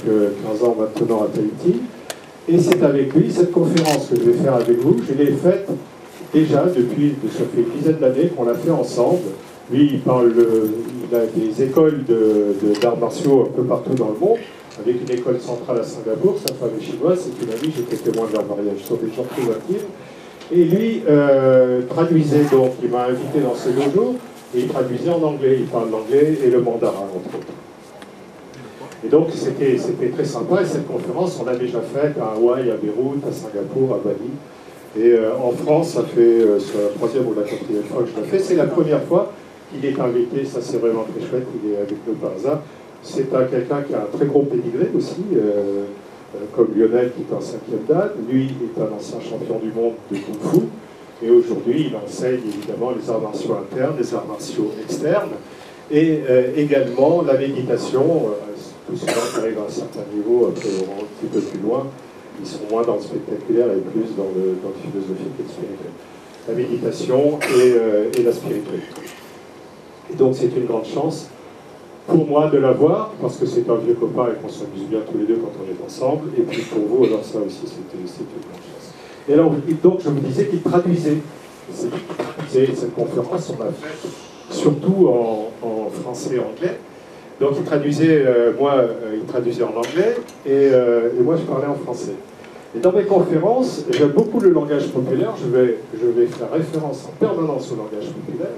15 ans maintenant à Tahiti. Et c'est avec lui, cette conférence que je vais faire avec vous, je l'ai faite déjà depuis, ça fait une dizaine d'années qu'on l'a fait ensemble. Lui, il a des écoles d'arts martiaux un peu partout dans le monde, avec une école centrale à Singapour, sa femme est chinoise, c'est une amie, j'étais témoin de leur mariage, ils sont des gens très intimes. Et lui traduisait, donc il m'a invité dans ce dojo, et il traduisait en anglais, il parle l'anglais et le mandarin, entre autres. Et donc c'était très sympa, et cette conférence, on l'a déjà faite à Hawaï, à Beyrouth, à Singapour, à Bali. Et en France, ça fait la troisième ou la quatrième fois que je le fais. C'est la première fois qu'il est invité, ça c'est vraiment très chouette, il est avec nous par hasard. C'est quelqu'un qui a un très gros pédigré aussi, comme Lionel qui est en 5e dan. Lui est un ancien champion du monde de Kung Fu. Et aujourd'hui, il enseigne évidemment les arts martiaux internes, les arts martiaux externes, et également la méditation. Tous ceux qui arrivent à un certain niveau, après on va un petit peu plus loin, ils sont moins dans le spectaculaire et plus dans le philosophique et le spirituel. La méditation et la spiritualité. Et donc c'est une grande chance pour moi de l'avoir, parce que c'est un vieux copain et qu'on s'amuse bien tous les deux quand on est ensemble, et puis pour vous, alors ça aussi c'est une grande chance. Et alors, donc je vous disais qu'il traduisait. C'est lui qui traduisait cette conférence, on l'a fait surtout en français et anglais. Donc il traduisait, il traduisait en anglais, et moi je parlais en français. Et dans mes conférences, j'aime beaucoup le langage populaire, je vais faire référence en permanence au langage populaire,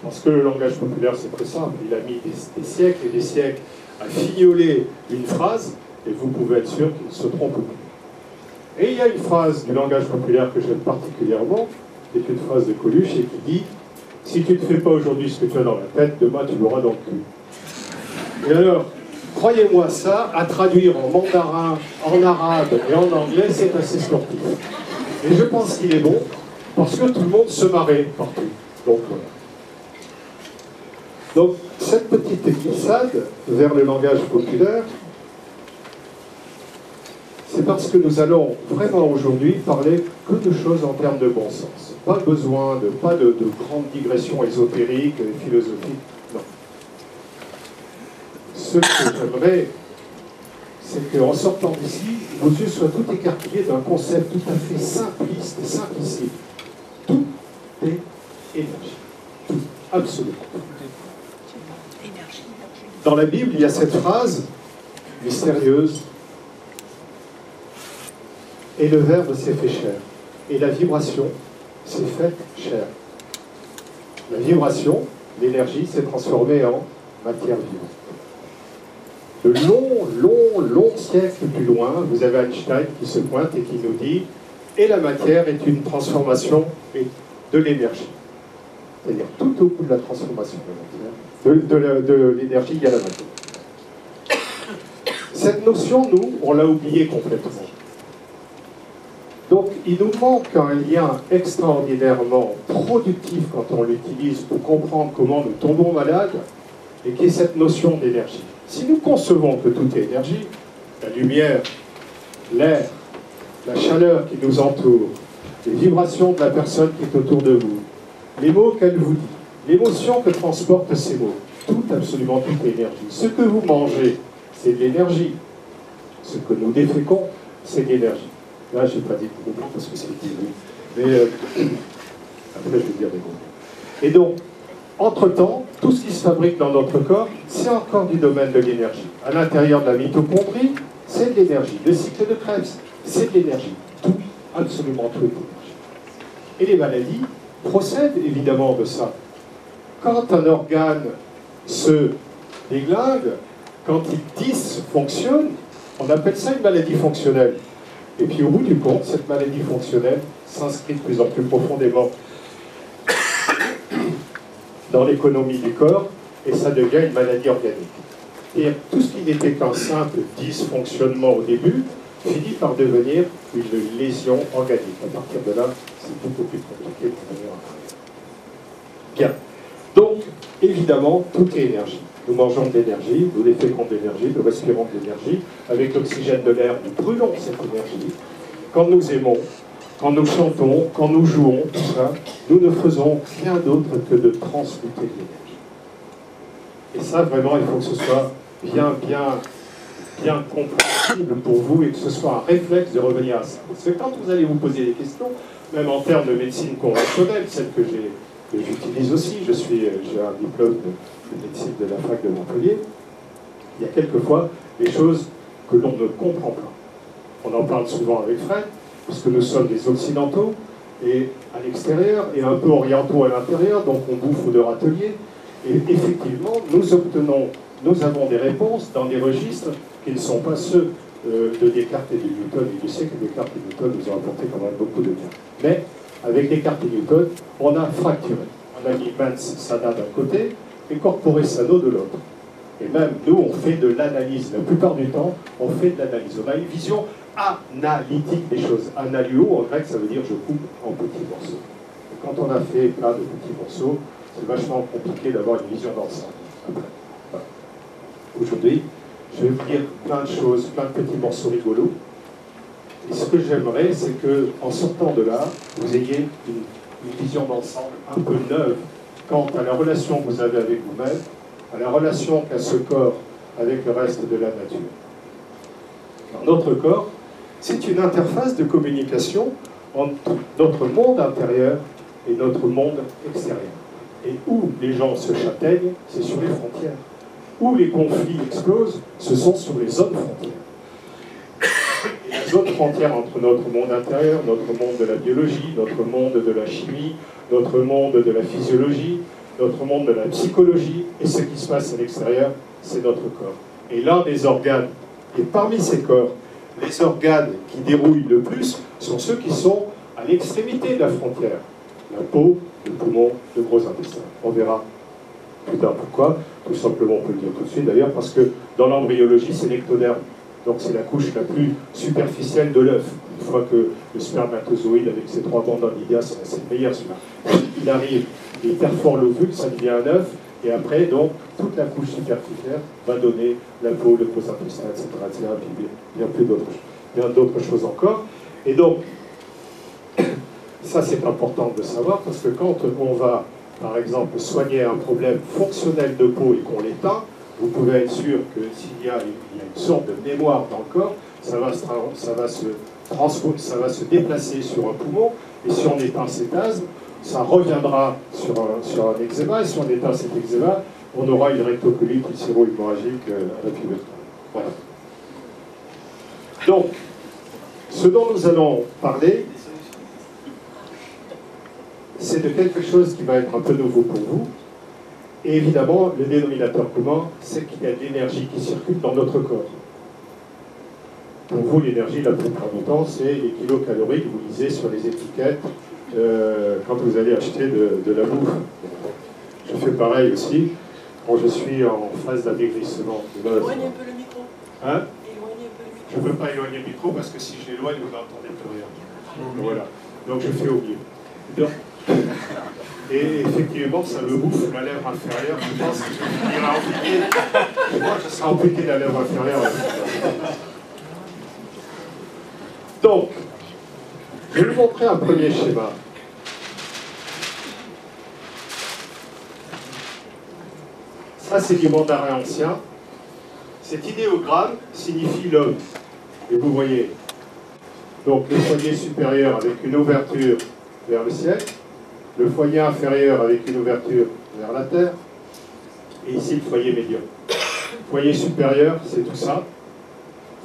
parce que le langage populaire c'est très simple, il a mis des siècles et des siècles à fignoler une phrase, et vous pouvez être sûr qu'il ne se trompe plus. Et il y a une phrase du langage populaire que j'aime particulièrement, qui est une phrase de Coluche, et qui dit « Si tu ne fais pas aujourd'hui ce que tu as dans la tête, demain tu l'auras dans le cul ». Et alors, croyez-moi ça, à traduire en mandarin, en arabe et en anglais, c'est assez sportif. Et je pense qu'il est bon, parce que tout le monde se marrait partout. Donc voilà. Donc, cette petite glissade vers le langage populaire, c'est parce que nous allons vraiment aujourd'hui parler que de choses en termes de bon sens. Pas besoin de grandes digressions ésotériques et philosophiques, non. Ce que j'aimerais, c'est qu'en sortant d'ici, vos yeux soient tout écarquillés d'un concept tout à fait simpliste et simplissime. Tout est énergie. Tout, absolument tout. Dans la Bible, il y a cette phrase mystérieuse. Et le verbe s'est fait chair. Et la vibration s'est faite chair. La vibration, l'énergie, s'est transformée en matière vivante. De longs siècles plus loin, vous avez Einstein qui se pointe et qui nous dit « Et la matière est une transformation de l'énergie ». C'est-à-dire, tout au bout de la transformation de l'énergie, il y a la matière. Cette notion, nous, on l'a oubliée complètement. Donc, il nous manque un lien extraordinairement productif quand on l'utilise pour comprendre comment nous tombons malades, et qui est cette notion d'énergie. Si nous concevons que tout est énergie, la lumière, l'air, la chaleur qui nous entoure, les vibrations de la personne qui est autour de vous, les mots qu'elle vous dit, l'émotion que transportent ces mots, tout, absolument tout est énergie. Ce que vous mangez, c'est de l'énergie. Ce que nous déféquons, c'est de l'énergie. Là, je n'ai pas dit beaucoup parce que c'est dit, mais après, je vais dire des mots. Et donc, entre-temps, tout ce qui se fabrique dans notre corps, c'est encore du domaine de l'énergie. À l'intérieur de la mitochondrie, c'est de l'énergie. Le cycle de Krebs, c'est de l'énergie. Tout, absolument tout est énergie. Et les maladies procèdent évidemment de ça. Quand un organe se déglingue, quand il dysfonctionne, on appelle ça une maladie fonctionnelle. Et puis au bout du compte, cette maladie fonctionnelle s'inscrit de plus en plus profondément dans l'économie du corps, et ça devient une maladie organique. Et tout ce qui n'était qu'un simple dysfonctionnement au début, finit par devenir une lésion organique. À partir de là, c'est beaucoup plus compliqué pour venir en arrière. Bien. Donc, évidemment, tout est énergie. Nous mangeons de l'énergie, nous déféquons de l'énergie, nous respirons de l'énergie. Avec l'oxygène de l'air, nous brûlons cette énergie. Quand nous aimons, quand nous chantons, quand nous jouons, tout ça, nous ne faisons rien d'autre que de transmuter de l'énergie. Et ça, vraiment, il faut que ce soit bien bien compréhensible pour vous et que ce soit un réflexe de revenir à ça. Parce que quand vous allez vous poser des questions, même en termes de médecine conventionnelle, celle que j'utilise aussi, j'ai un diplôme de médecine de la fac de Montpellier, il y a quelquefois des choses que l'on ne comprend pas. On en parle souvent avec Fred, parce que nous sommes des occidentaux, et à l'extérieur, et un peu orientaux à l'intérieur, donc on bouffe de râtelier, et effectivement, nous avons des réponses dans des registres qui ne sont pas ceux de Descartes et de Newton, et je sais que Descartes et Newton nous ont apporté quand même beaucoup de bien. Mais avec Descartes et Newton, on a fracturé. On a mis Mans Sana d'un côté et Corpore Sano de l'autre. Et même nous, on fait de l'analyse. La plupart du temps, on fait de l'analyse. On a une vision analytique des choses. Analyo, en grec, ça veut dire je coupe en petits morceaux. Et quand on a fait plein de petits morceaux, c'est vachement compliqué d'avoir une vision d'ensemble. Voilà. Aujourd'hui, je vais vous dire plein de choses, plein de petits morceaux rigolos. Et ce que j'aimerais, c'est qu'en sortant de là, vous ayez une vision d'ensemble un peu neuve quant à la relation que vous avez avec vous-même, à la relation qu'a ce corps avec le reste de la nature. Alors, notre corps, c'est une interface de communication entre notre monde intérieur et notre monde extérieur. Et où les gens se châtaignent, c'est sur les frontières. Où les conflits explosent, ce sont sur les zones frontières. Et la zone frontière entre notre monde intérieur, notre monde de la biologie, notre monde de la chimie, notre monde de la physiologie, notre monde de la psychologie, et ce qui se passe à l'extérieur, c'est notre corps. Et l'un des organes, et parmi ces corps, les organes qui dérouillent le plus sont ceux qui sont à l'extrémité de la frontière. La peau, le poumon, le gros intestin. On verra plus tard pourquoi. Tout simplement, on peut le dire tout de suite d'ailleurs, parce que dans l'embryologie, c'est l'ectoderme. Donc c'est la couche la plus superficielle de l'œuf. Une fois que le spermatozoïde, avec ses 3 bandes d'anidia, c'est le meilleur celui-là. Il arrive, il perfore l'ovule, ça devient un œuf, et après, donc, toute la couche superficielle va donner la peau, le gros intestin, etc., etc., puis bien d'autres choses encore. Et donc, ça c'est important de savoir, parce que quand on va, par exemple, soigner un problème fonctionnel de peau et qu'on l'éteint, vous pouvez être sûr que s'il y a une sorte de mémoire dans le corps, ça va se déplacer sur un poumon, et si on éteint cet asthme, ça reviendra sur un eczéma, et si on éteint cet eczéma, on aura une rectocolite ulcéro-hémorragique à la pivotale. Voilà. Donc, ce dont nous allons parler, c'est de quelque chose qui va être un peu nouveau pour vous. Et évidemment, le dénominateur commun, c'est qu'il y a de l'énergie qui circule dans notre corps. Pour vous, l'énergie, la plupart du temps, c'est les kilocalories que vous lisez sur les étiquettes quand vous allez acheter de la bouffe. Je fais pareil aussi quand je suis en phase d'amaigrissement. Éloignez un peu le micro. Hein? Éloignez un peu le micro. Je ne peux pas éloigner le micro parce que si je l'éloigne, vous n'entendez plus rien. Voilà. Donc je fais au mieux. Donc, et effectivement, ça me bouffe la lèvre inférieure. Je pense que je vais finir à amputer. Je crois que ça sera amputé la lèvre inférieure. Donc, je vais vous montrer un premier schéma. Ça, c'est du mandarin ancien. Cet idéogramme signifie l'homme. Et vous voyez, donc le foyer supérieur avec une ouverture vers le ciel, le foyer inférieur avec une ouverture vers la terre, et ici le foyer médian. Foyer supérieur, c'est tout ça.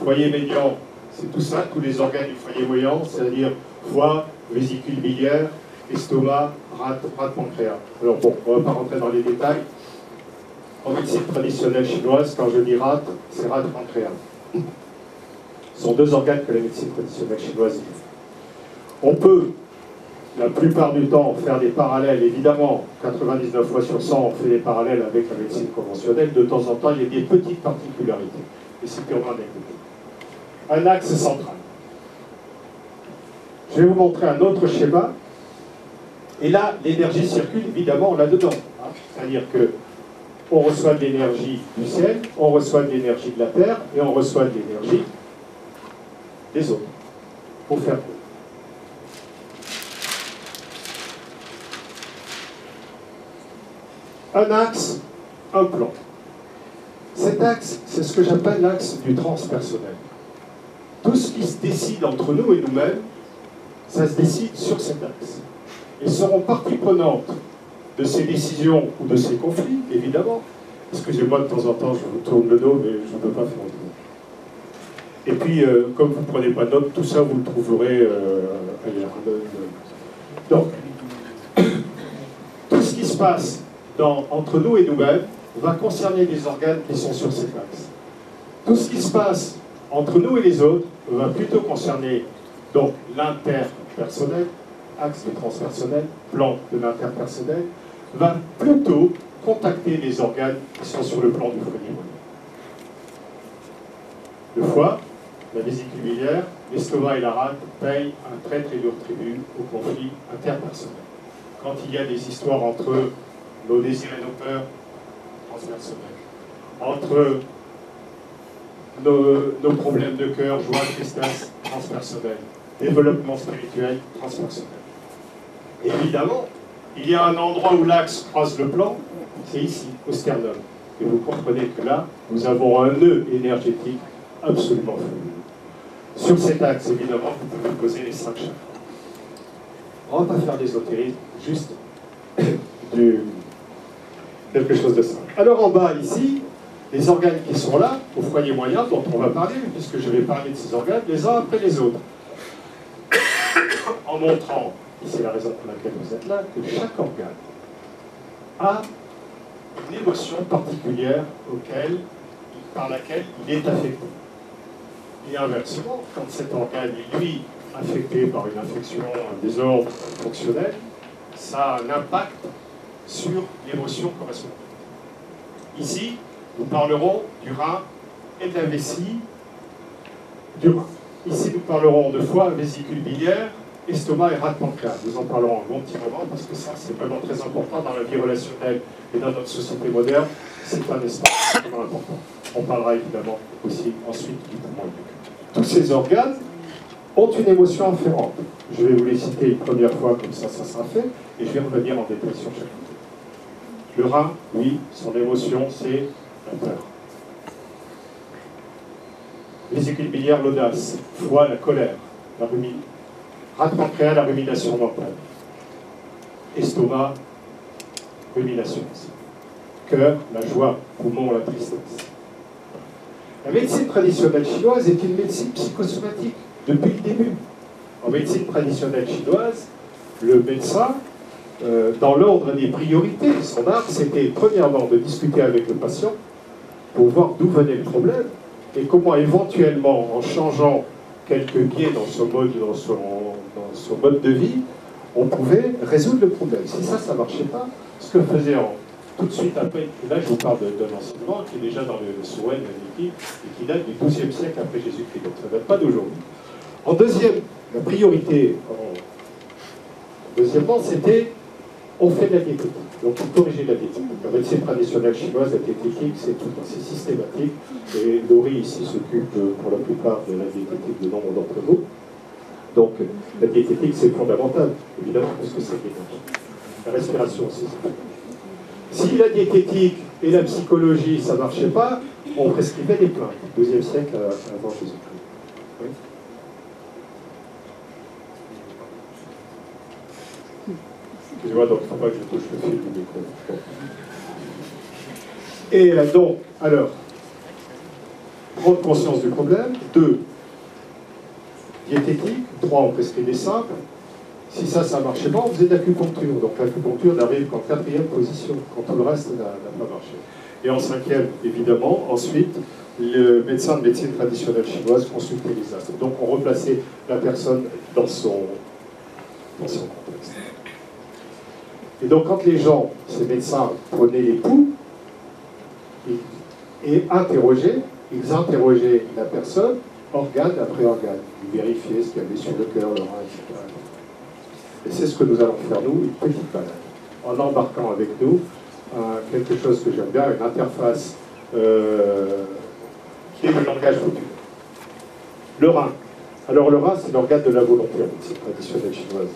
Foyer médian, c'est tout ça, tous les organes du foyer moyen, c'est-à-dire foie, vésicule biliaire, estomac, rate, pancréas. Alors bon, on ne va pas rentrer dans les détails. En médecine traditionnelle chinoise, quand je dis rate, c'est rate pancréas. Ce sont 2 organes que la médecine traditionnelle chinoise dit. On peut, la plupart du temps, faire des parallèles. Évidemment, 99 fois sur 100, on fait des parallèles avec la médecine conventionnelle. De temps en temps, il y a des petites particularités. Et c'est purement anecdotique. Un axe central. Je vais vous montrer un autre schéma. Et là, l'énergie circule évidemment là-dedans. Hein. C'est-à-dire que on reçoit de l'énergie du ciel, on reçoit de l'énergie de la terre, et on reçoit de l'énergie des autres, pour faire quoi. Un axe, un plan. Cet axe, c'est ce que j'appelle l'axe du transpersonnel. Tout ce qui se décide entre nous et nous-mêmes, ça se décide sur cet axe. Ils seront partie prenante de ces décisions ou de ces conflits, évidemment. Excusez-moi, de temps en temps, je vous tourne le dos, mais je ne peux pas faire autrement. Et puis, comme vous ne prenez pas note, tout ça, vous le trouverez ailleurs. Donc, tout ce qui se passe entre nous et nous-mêmes va concerner les organes qui sont sur cet axe. Tout ce qui se passe entre nous et les autres va plutôt concerner donc l'interpersonnel, axe du transpersonnel, plan de l'interpersonnel, va plutôt contacter les organes qui sont sur le plan du foyer moyen. Le foie, la vésicule biliaire, l'estomac et la rate payent un très très lourd tribut au conflit interpersonnel. Quand il y a des histoires entre nos désirs et nos peurs, transpersonnels, entre nos problèmes de cœur, joie, tristesse, transpersonnel, développement spirituel, transpersonnel. Évidemment, il y a un endroit où l'axe croise le plan, c'est ici, au sternum. Et vous comprenez que là, nous avons un nœud énergétique absolument fabuleux. Sur cet axe, évidemment, vous pouvez poser les 5 chakras. On ne va pas faire d'ésotérisme, juste quelque chose de simple. Alors en bas, ici, les organes qui sont là, au foyer moyen, dont on va parler, puisque je vais parler de ces organes, les uns après les autres. En montrant, et c'est la raison pour laquelle vous êtes là, que chaque organe a une émotion particulière par laquelle il est affecté. Et inversement, quand cet organe est, lui, affecté par une infection, un désordre fonctionnel, ça a un impact sur l'émotion correspondante. Ici, nous parlerons du rein et de la vessie du rein. Ici, nous parlerons de foie, vésicule biliaire, estomac et rate pancréas. Nous en parlerons un bon petit moment parce que ça, c'est vraiment très important dans la vie relationnelle et dans notre société moderne. C'est un espace extrêmement important. On parlera évidemment aussi ensuite du poumon et du cœur. Tous ces organes ont une émotion afférente. Je vais vous les citer une première fois, comme ça sera fait, et je vais revenir en détail sur chacun. Le rein, oui, son émotion, c'est la peur. Vésicule biliaire, l'audace. Foie, la colère, la rumination. Rate pancréas, la rumination mentale. Estomac, rumination aussi. Cœur, la joie. Poumon, la tristesse. La médecine traditionnelle chinoise est une médecine psychosomatique depuis le début. En médecine traditionnelle chinoise, le médecin, dans l'ordre des priorités, son art, c'était premièrement de discuter avec le patient pour voir d'où venait le problème et comment éventuellement, en changeant quelques biais dans son mode de vie, on pouvait résoudre le problème. Si ça ne marchait pas, ce que faisait tout de suite après, et là je vous parle d'un enseignement qui est déjà dans le Souen, et qui date du XIIe siècle après Jésus-Christ, donc ça ne date pas d'aujourd'hui. En deuxième, la priorité, deuxièmement, c'était on fait de la diététique, donc on corrigeait la diététique. La médecine traditionnelle chinoise, la diététique, c'est systématique, et Laurie ici s'occupe pour la plupart de la diététique de nombre d'entre vous. Donc la diététique c'est fondamental, évidemment, parce que c'est l'énergie. La respiration aussi, c'est fondamental. Si la diététique et la psychologie, ça ne marchait pas, on prescrivait des plaintes. XIIe siècle avant Jésus-Christ. Oui. Excusez-moi, donc il ne faut pas que je touche le fil du micro. Bon. Et donc, alors, prendre conscience du problème. 2, diététique. 3, on prescrit des simples. Si ça ne marchait pas, on faisait de l'acupuncture. Donc l'acupuncture n'arrive qu'en 4e position, quand tout le reste n'a pas marché. Et en 5e, évidemment, ensuite, le médecin de médecine traditionnelle chinoise consultait les astres. Donc on replaçait la personne dans son contexte. Et donc quand les gens, ces médecins, prenaient les pouls et interrogeaient, ils interrogeaient la personne, organe après organe. Ils vérifiaient ce qu'il y avait sur le cœur, le rein, etc. Et c'est ce que nous allons faire, nous, une petite balade, en embarquant avec nous quelque chose que j'aime bien, une interface qui est le langage futur. Le rein. Alors le rein, c'est l'organe de la volonté, en médecine traditionnelle chinoise.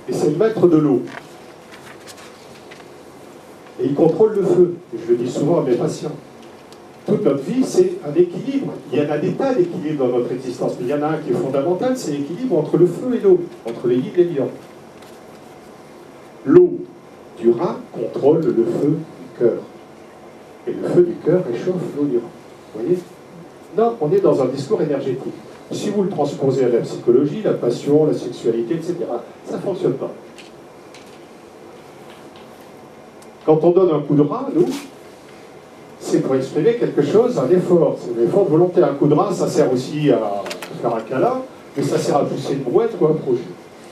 Et c'est le maître de l'eau. Et il contrôle le feu. Et je le dis souvent à mes patients. toute notre vie, c'est un équilibre. Il y en a des tas d'équilibres dans notre existence, mais il y en a un qui est fondamental, c'est l'équilibre entre le feu et l'eau, entre les yin et les yang. L'eau du rein contrôle le feu du cœur. Et le feu du cœur réchauffe l'eau du rein. Vous voyez? Non, on est dans un discours énergétique. Si vous le transposez à la psychologie, la passion, la sexualité, etc., ça ne fonctionne pas. Quand on donne un coup de rein, nous, c'est pour exprimer quelque chose, un effort. C'est un effort de volonté. Un coup de rein, ça sert aussi à faire un câlin, mais ça sert à pousser une brouette ou un projet.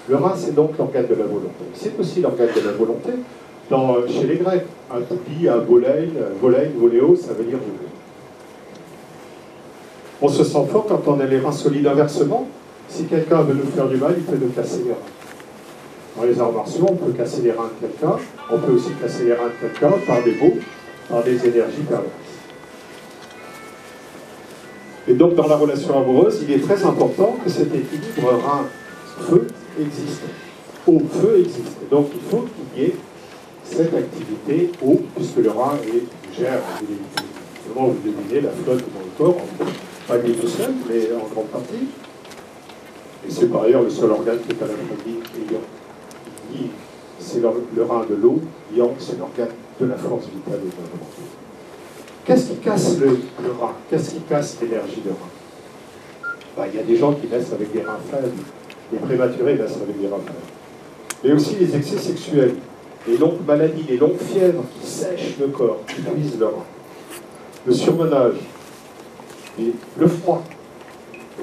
Le rein, c'est donc l'organe de la volonté. C'est aussi l'organe de la volonté chez les Grecs. Un toupie, un volein, voléo, ça veut dire voler. On se sent fort quand on a les reins solides. Inversement, si quelqu'un veut nous faire du mal, il peut nous casser les reins. Dans les arts martiaux, on peut casser les reins de quelqu'un, on peut aussi casser les reins de quelqu'un par des mots, par des énergies perverses. Et donc, dans la relation amoureuse, il est très important que cet équilibre rein-feu existe. Eau-feu existe. Donc, il faut qu'il y ait cette activité eau, puisque le rein gère, évidemment, vous devinez, la flotte dans le corps, pas lui tout seul, mais en grande partie. Et c'est par ailleurs le seul organe qui est à la fois yin et yang. Yin, c'est le rein de l'eau, yang, c'est l'organe de la force vitale et de la volonté. Qu'est-ce qui casse le rein? Qu'est-ce qui casse l'énergie de rein? Il y a des gens qui naissent avec des reins faibles, les prématurés naissent avec des reins faibles. Mais aussi les excès sexuels, les longues maladies, les longues fièvres qui sèchent le corps, qui brisent le rein. Le surmenage, et le froid.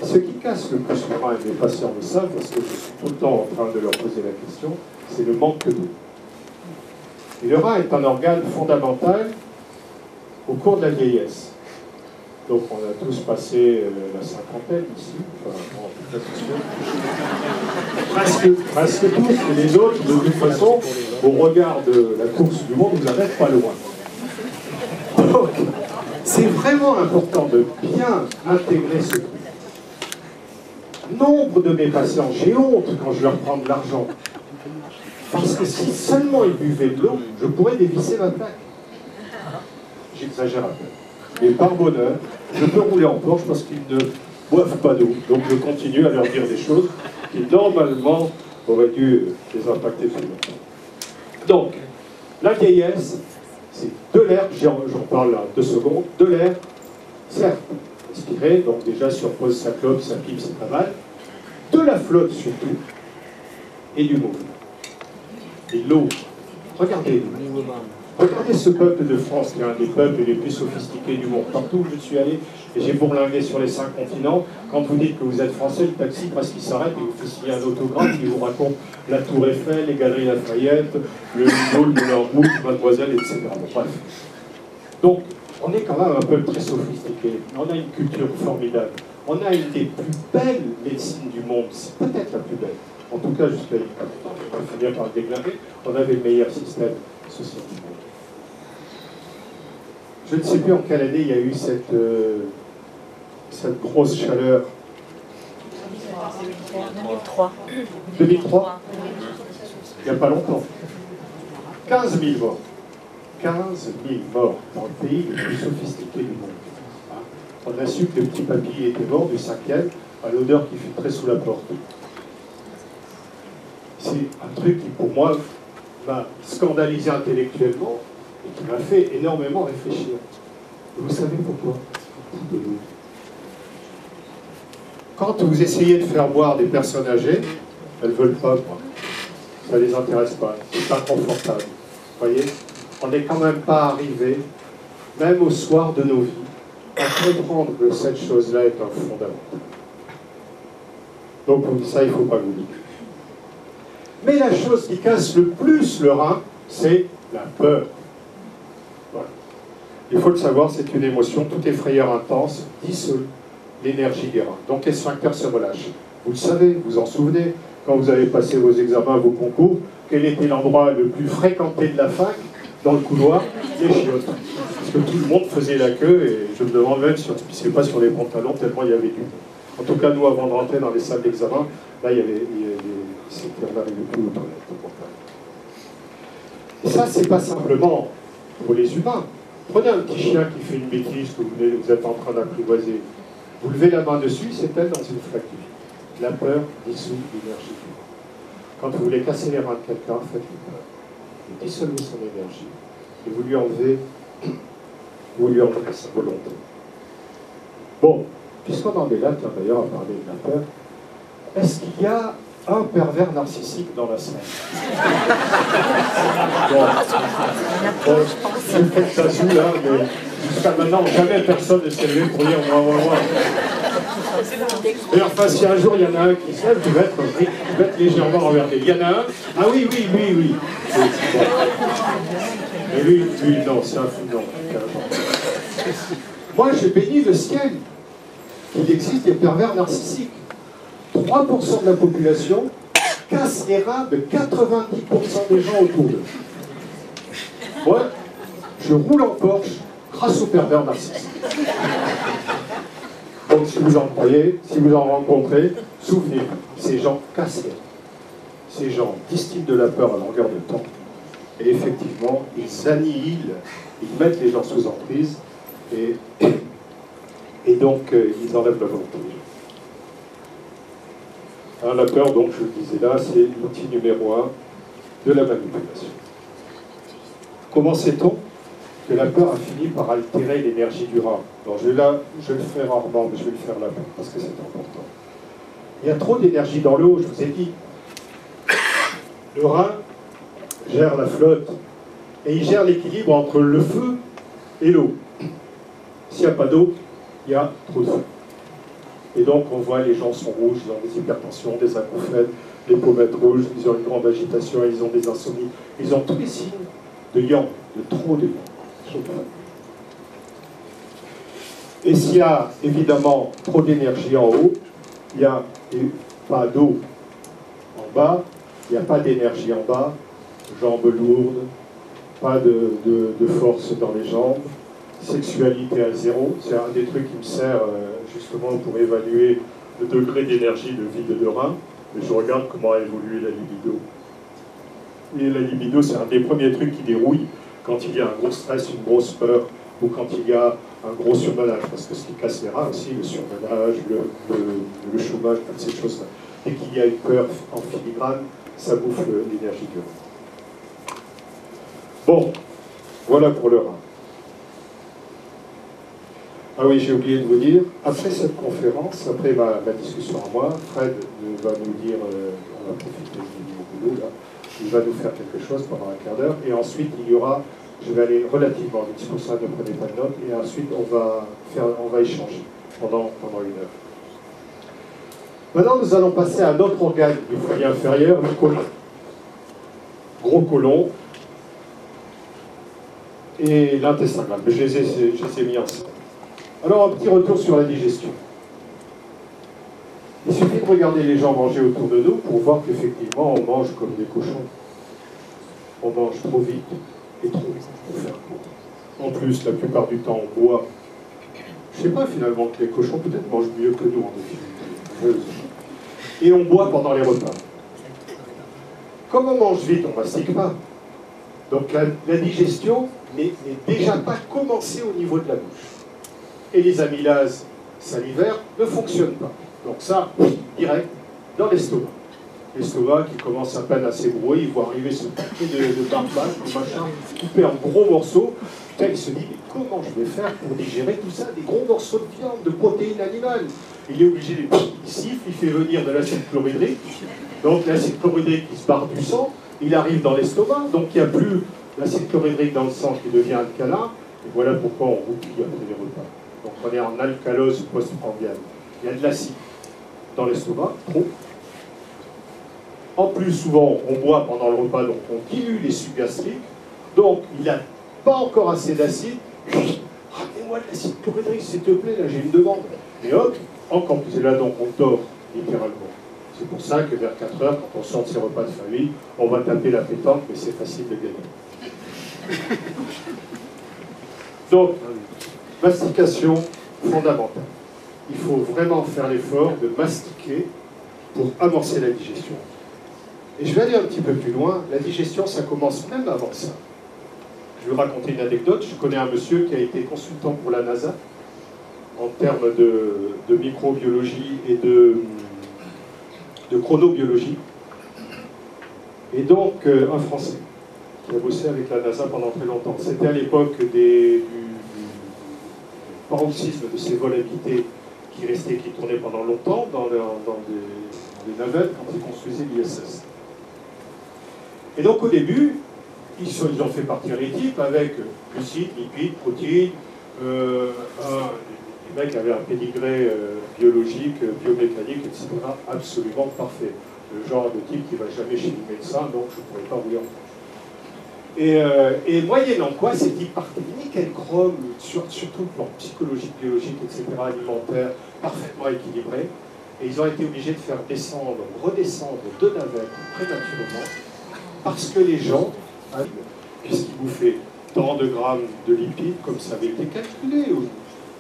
Et ce qui casse le plus le rein, et mes patients le savent, parce que je suis tout le temps en train de leur poser la question, c'est le manque d'eau. Et le rein est un organe fondamental au cours de la vieillesse. Donc on a tous passé la cinquantaine ici, enfin, en tout cas, presque tous, et les autres, de toute façon, au regard de la course du monde, vous n'êtes pas loin. Donc, c'est vraiment important de bien intégrer ce truc. Nombre de mes patients, j'ai honte quand je leur prends de l'argent. Parce que si seulement ils buvaient de l'eau, je pourrais dévisser ma plaque. J'exagère un peu. Mais par bonheur, je peux rouler en Porsche parce qu'ils ne boivent pas d'eau. Donc je continue à leur dire des choses qui normalement auraient dû les impacter plus longtemps. Donc, la vieillesse, c'est de l'air, j'en parle là 2 secondes, de l'air, certes, respirer, donc déjà si on pose sa clope, sa pipe, c'est pas mal, de la flotte surtout, et du mouvement. Et l'eau, regardez ce peuple de France qui est un des peuples les plus sophistiqués du monde. Partout où je suis allé, et j'ai bourlingué sur les 5 continents, quand vous dites que vous êtes français, le taxi presque il s'arrête et vous fait signer un autographe qui vous raconte la Tour Eiffel, les Galeries Lafayette, le Louvre, le Moulin Mademoiselle, etc. Bref. Donc, on est quand même un peuple très sophistiqué. On a une culture formidable. On a une des plus belles médecines du monde. C'est peut-être la plus belle. En tout cas, jusqu'à on va finir par le déglinguer. On avait le meilleur système social du monde. Je ne sais plus en quelle année il y a eu cette grosse chaleur. 2003. 2003 Il n'y a pas longtemps. 15 000 morts. 15 000 morts dans le pays le plus sophistiqué du monde. On a su que le petit papy était mort du 5e à l'odeur qui filtrait sous la porte. C'est un truc qui, pour moi, m'a scandalisé intellectuellement et qui m'a fait énormément réfléchir. Et vous savez pourquoi? Quand vous essayez de faire boire des personnes âgées, elles ne veulent pas boire. Ça ne les intéresse pas. C'est inconfortable. Vous voyez? On n'est quand même pas arrivé, même au soir de nos vies, à comprendre que cette chose-là est un fondamental. Donc pour ça, il ne faut pas l'oublier. Mais la chose qui casse le plus le rein, c'est la peur. Voilà. Il faut le savoir, c'est une émotion, toute effrayeur intense dissout l'énergie des reins. Donc les sphincters se relâchent. Vous le savez, vous en souvenez, quand vous avez passé vos examens, vos concours, quel était l'endroit le plus fréquenté de la fac? Dans le couloir, les chiottes. Parce que tout le monde faisait la queue, et je me demande même si on ne se pissait pas sur les pantalons, tellement il y avait du monde. En tout cas, nous, avant de rentrer dans les salles d'examen, là, on n'arrivait plus aux toilettes. Et ça, c'est pas simplement pour les humains, Prenez un petit chien qui fait une bêtise que vous êtes en train d'apprivoiser. Vous levez la main dessus, c'est elle dans une flaque de vie. La peur dissout l'énergie. Quand vous voulez casser les reins de quelqu'un, faites-lui peur. Vous dissolvez son énergie et vous lui enlevez sa volonté. Bon, puisqu'on en est là, tiens d'ailleurs à parler de la peur, est-ce qu'il y a un pervers narcissique dans la salle? Bon, je fais que ça joue là, mais jusqu'à maintenant, jamais personne ne s'est levé pour dire moi. Et enfin, si un jour il y en a un qui se lève, tu vas être légèrement renversé. Il y en a un? Ah oui. Mais lui, non, c'est un fou, non. Moi, je bénis le ciel qu'il existe des pervers narcissiques. 3% de la population casse les reins de 90% des gens autour d'eux. Moi, je roule en Porsche grâce aux pervers narcissiques. Donc, si vous en croyez, si vous en rencontrez, souvenez-vous, ces gens cassent les reins. Ces gens distillent de la peur à longueur de temps. Et effectivement, ils annihilent, ils mettent les gens sous emprise et donc ils enlèvent la volonté. Hein, la peur, donc, je le disais là, c'est l'outil numéro 1 de la manipulation. Comment sait-on que la peur a fini par altérer l'énergie du rein? Alors je le fais rarement, mais je vais le faire là parce que c'est important. Il y a trop d'énergie dans l'eau, je vous ai dit. Le rein gère la flotte et il gère l'équilibre entre le feu et l'eau. S'il n'y a pas d'eau, il y a trop de feu. Et donc on voit les gens sont rouges, ils ont des hypertensions, des acouphènes, les pommettes rouges, ils ont une grande agitation, ils ont des insomnies, ils ont tous les signes de yang, de trop de yang. Et s'il y a évidemment trop d'énergie en haut, il n'y a pas d'eau en bas, il n'y a pas d'énergie en bas, jambes lourdes, pas de force dans les jambes, sexualité à zéro. C'est un des trucs qui me sert justement pour évaluer le degré d'énergie de vide de rein. Et je regarde comment a évolué la libido. Et la libido, c'est un des premiers trucs qui dérouille quand il y a un gros stress, une grosse peur, ou quand il y a un gros surmenage. Parce que ce qui casse les reins aussi, le surmenage, le chômage, toutes ces choses-là. Dès qu'il y a une peur en filigrane, ça bouffe l'énergie du rein. Bon, voilà pour le rein. Ah oui, j'ai oublié de vous dire, après cette conférence, après ma discussion à moi, Fred va nous dire, on va profiter du boulot là, il va nous faire quelque chose pendant un quart d'heure, et ensuite il y aura, je vais aller relativement vite, c'est pour ça ne prenez pas de notes, et ensuite on va échanger pendant une heure. Maintenant, nous allons passer à un autre organe du foyer inférieur, le côlon. Gros côlon, et l'intestin grêle, mais je les ai mis ensemble. Alors, un petit retour sur la digestion. Il suffit de regarder les gens manger autour de nous pour voir qu'effectivement, on mange comme des cochons. On mange trop vite et trop vite pour faire court. En plus, la plupart du temps, on boit. Je ne sais pas finalement que les cochons peut-être mangent mieux que nous en définitive. Et on boit pendant les repas. Comme on mange vite, on ne mastique pas. Donc la digestion n'est déjà pas commencée au niveau de la bouche. Et les amylases salivaires ne fonctionnent pas. Donc ça, direct, dans l'estomac. L'estomac qui commence à peine à s'ébrouiller, il voit arriver ce paquet de barbaques, de machin, couper en gros morceaux. Putain, il se dit, mais comment je vais faire pour digérer tout ça? Des gros morceaux de viande, de protéines animales. Il est obligé de... Il siffle, il fait venir de l'acide chlorhydrique. Donc l'acide chlorhydrique qui se barre du sang, il arrive dans l'estomac, donc il n'y a plus l'acide chlorhydrique dans le sang qui devient alcalin. Et voilà pourquoi on roupille après les repas. Donc on est en alcalose post-prandiale. Il y a de l'acide dans l'estomac, trop. En plus, souvent, on boit pendant le repas, donc on dilue les sucs gastriques. Donc, il n'a pas encore assez d'acide. Ramenez-moi de l'acide chlorhydrique, s'il te plaît, là j'ai une demande. Et hop, encore plus. Et là, donc, on dort, littéralement. C'est pour ça que vers 4 heures, quand on sort de ses repas de famille, on va taper la pétanque, mais c'est facile de gagner. Donc, mastication fondamentale. Il faut vraiment faire l'effort de mastiquer pour amorcer la digestion. Et je vais aller un petit peu plus loin. La digestion, ça commence même avant ça. Je vais vous raconter une anecdote. Je connais un monsieur qui a été consultant pour la NASA en termes de microbiologie et de chronobiologie. Et donc, un Français qui a bossé avec la NASA pendant très longtemps. C'était à l'époque du paroxysme de ces vols habités qui tournaient pendant longtemps dans des navettes quand ils construisaient l'ISS. Et donc, au début, ils ont fait partir l'équipe avec glucides, lipides, protéines, les mecs avaient un pédigré biologique, biomécanique, etc. absolument parfait. Le genre de type qui ne va jamais chez le médecin, donc je ne pourrais pas vous dire. Et moyennant quoi, ces types partaient nickel chrome, surtout le plan psychologique, biologique, etc., alimentaire, parfaitement équilibré. Et ils ont été obligés de faire redescendre 2 navettes prématurément, parce que les gens, puisqu'ils bouffaient tant de grammes de lipides, comme ça avait été calculé, ou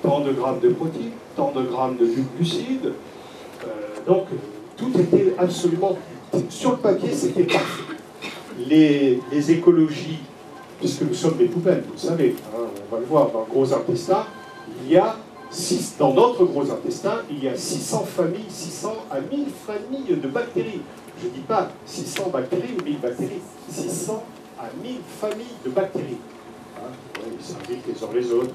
tant de grammes de protéines, tant de grammes de glucides. Donc, tout était absolument... Sur le papier, c'était parfait. Les écologies, puisque nous sommes des poubelles, vous le savez, hein, on va le voir, dans le gros intestin, dans notre gros intestin, il y a 600 familles, 600 à 1000 familles de bactéries. Je ne dis pas 600 bactéries ou 1000 bactéries, 600 à 1000 familles de bactéries. Ils s'invitent les uns les autres.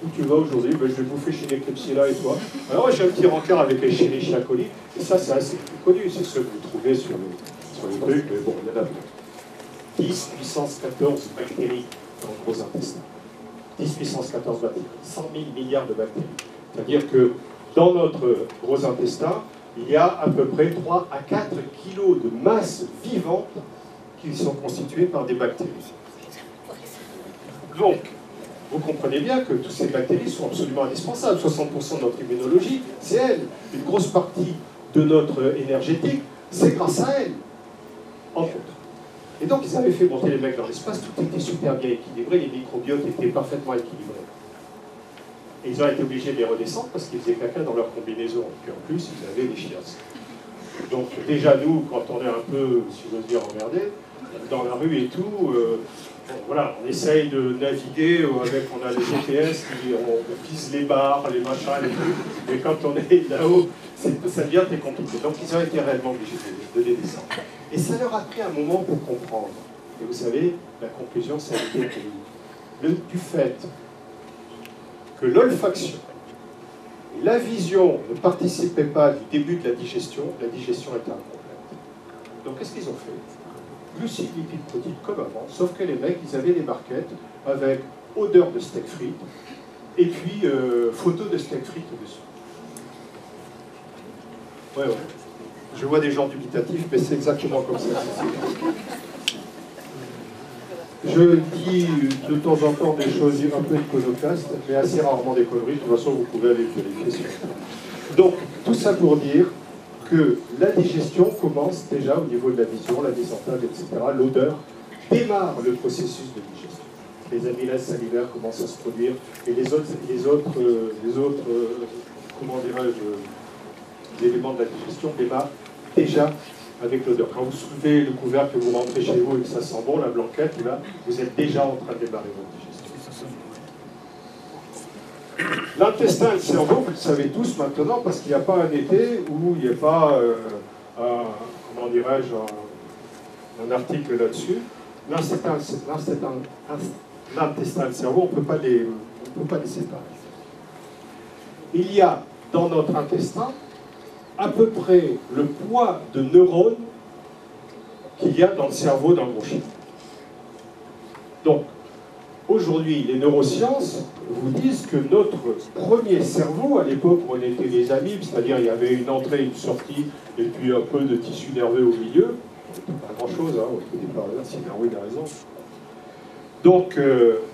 Où tu vas aujourd'hui? Ben, je vais bouffer chez les Klebsiella et toi. Alors j'ai un petit rencard avec les Escherichia coli, et ça c'est assez connu, c'est ceux que vous trouvez sur les trucs, mais bon, il y en a 10 puissance 14 bactéries dans le gros intestin. 10 puissance 14 bactéries, 100 000 milliards de bactéries. C'est-à-dire que dans notre gros intestin, il y a à peu près 3 à 4 kilos de masse vivante qui sont constituées par des bactéries. Donc, vous comprenez bien que toutes ces bactéries sont absolument indispensables. 60% de notre immunologie, c'est elles. Une grosse partie de notre énergétique, c'est grâce à elles, entre autres. Et donc, ils avaient fait monter les mecs dans l'espace, tout était super bien équilibré, les microbiotes étaient parfaitement équilibrés. Et ils ont été obligés de les redescendre parce qu'ils faisaient caca dans leur combinaison. Et puis en plus, ils avaient des chiasses. Donc, déjà, nous, quand on est un peu, si j'ose dire, emmerdé, dans la rue et tout, bon, voilà, on essaye de naviguer avec, on a les GPS, on pise les barres, les machins, les trucs, mais quand on est là-haut, ça devient très compliqué. Donc ils ont été réellement obligés de les descendre. Et ça leur a pris un moment pour comprendre. Et vous savez, la conclusion, ça a été que du fait que l'olfaction et la vision ne participaient pas du début de la digestion était incomplète. Donc qu'est-ce qu'ils ont fait? Glucides, lipides, protéines comme avant, sauf que les mecs, ils avaient des barquettes avec odeur de steak frites et puis photo de steak frites dessus. Ouais. Je vois des gens dubitatifs, mais c'est exactement comme ça. Je dis de temps en temps des choses un peu iconoclastes, mais assez rarement des conneries. De toute façon, vous pouvez aller vérifier sur ça. Donc, tout ça pour dire que la digestion commence déjà au niveau de la vision, la mise en table, etc. L'odeur démarre le processus de digestion. Les amylase salivaires commencent à se produire et les autres comment dirais-je, éléments de la digestion démarrent déjà avec l'odeur. Quand vous soulevez le couvercle, que vous rentrez chez vous et que ça sent bon, la blanquette, là, vous êtes déjà en train de démarrer votre digestion. L'intestin et le cerveau, vous le savez tous maintenant, parce qu'il n'y a pas un été où il n'y a pas, comment dirais-je, un article là-dessus. L'intestin et le cerveau, on ne peut pas les séparer. Il y a dans notre intestin à peu près le poids de neurones qu'il y a dans le cerveau d'un gros chien. Donc, aujourd'hui, les neurosciences vous disent que notre premier cerveau, à l'époque où on était des amibes, c'est-à-dire il y avait une entrée, une sortie, et puis un peu de tissu nerveux au milieu, pas grand-chose, hein, on était par là, si Darwin a raison. Donc,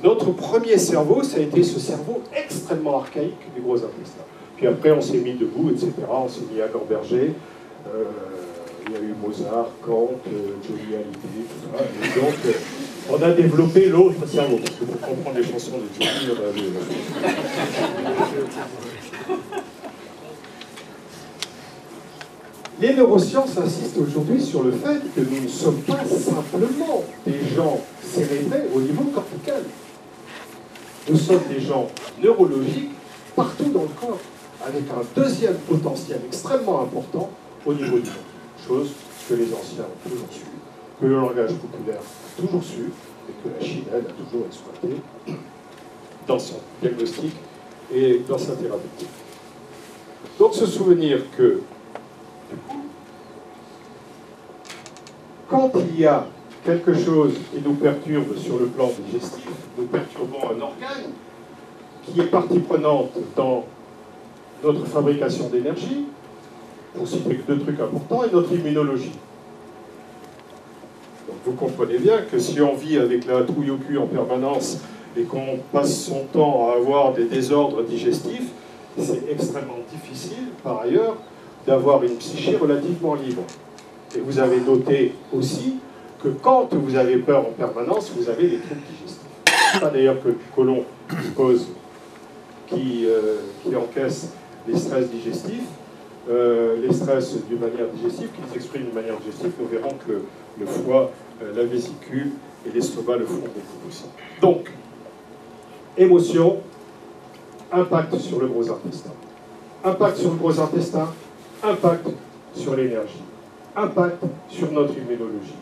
notre premier cerveau, ça a été ce cerveau extrêmement archaïque du gros intestin. Puis après, on s'est mis debout, etc. On s'est mis à Gamberger. Il y a eu Mozart, Kant, Johnny Hallyday, tout ça. Et donc, on a développé l'autre cerveau. Parce que pour comprendre les chansons de Johnny, on avait... Les neurosciences insistent aujourd'hui sur le fait que nous ne sommes pas simplement des gens cérébrés au niveau cortical. Nous sommes des gens neurologiques partout dans le corps, avec un deuxième potentiel extrêmement important au niveau du monde. Chose que les anciens ont toujours su, que le langage populaire a toujours su, et que la Chine, elle, a toujours exploité dans son diagnostic et dans sa thérapeutique. Donc se souvenir que, du coup, quand il y a quelque chose qui nous perturbe sur le plan digestif, nous perturbons un organe qui est partie prenante dans notre fabrication d'énergie, pour citer que deux trucs importants, et notre immunologie. Donc vous comprenez bien que si on vit avec la trouille au cul en permanence et qu'on passe son temps à avoir des désordres digestifs, c'est extrêmement difficile, par ailleurs, d'avoir une psyché relativement libre. Et vous avez noté aussi que quand vous avez peur en permanence, vous avez des troubles digestifs. Ce n'est pas d'ailleurs que le côlon qui encaisse les stress digestifs, les stress d'une manière digestive, qui s'expriment d'une manière digestive. Nous verrons que le foie, la vésicule et l'estomac le font beaucoup aussi. Donc, émotion, impact sur le gros intestin. Impact sur le gros intestin, impact sur l'énergie, impact sur notre immunologie.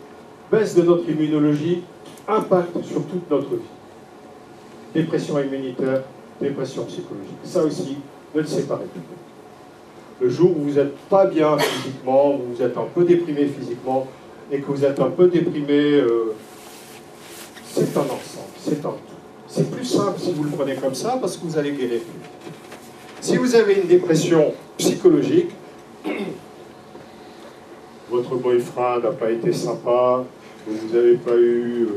Baisse de notre immunologie, impact sur toute notre vie. Dépression immunitaire, dépression psychologique. Ça aussi, ne le séparez plus. Le jour où vous n'êtes pas bien physiquement, où vous êtes un peu déprimé physiquement, et que vous êtes un peu déprimé, c'est un ensemble, c'est un tout. C'est plus simple si vous le prenez comme ça, parce que vous allez guérir plus vite. Si vous avez une dépression psychologique, votre boyfriend n'a pas été sympa, vous n'avez pas eu,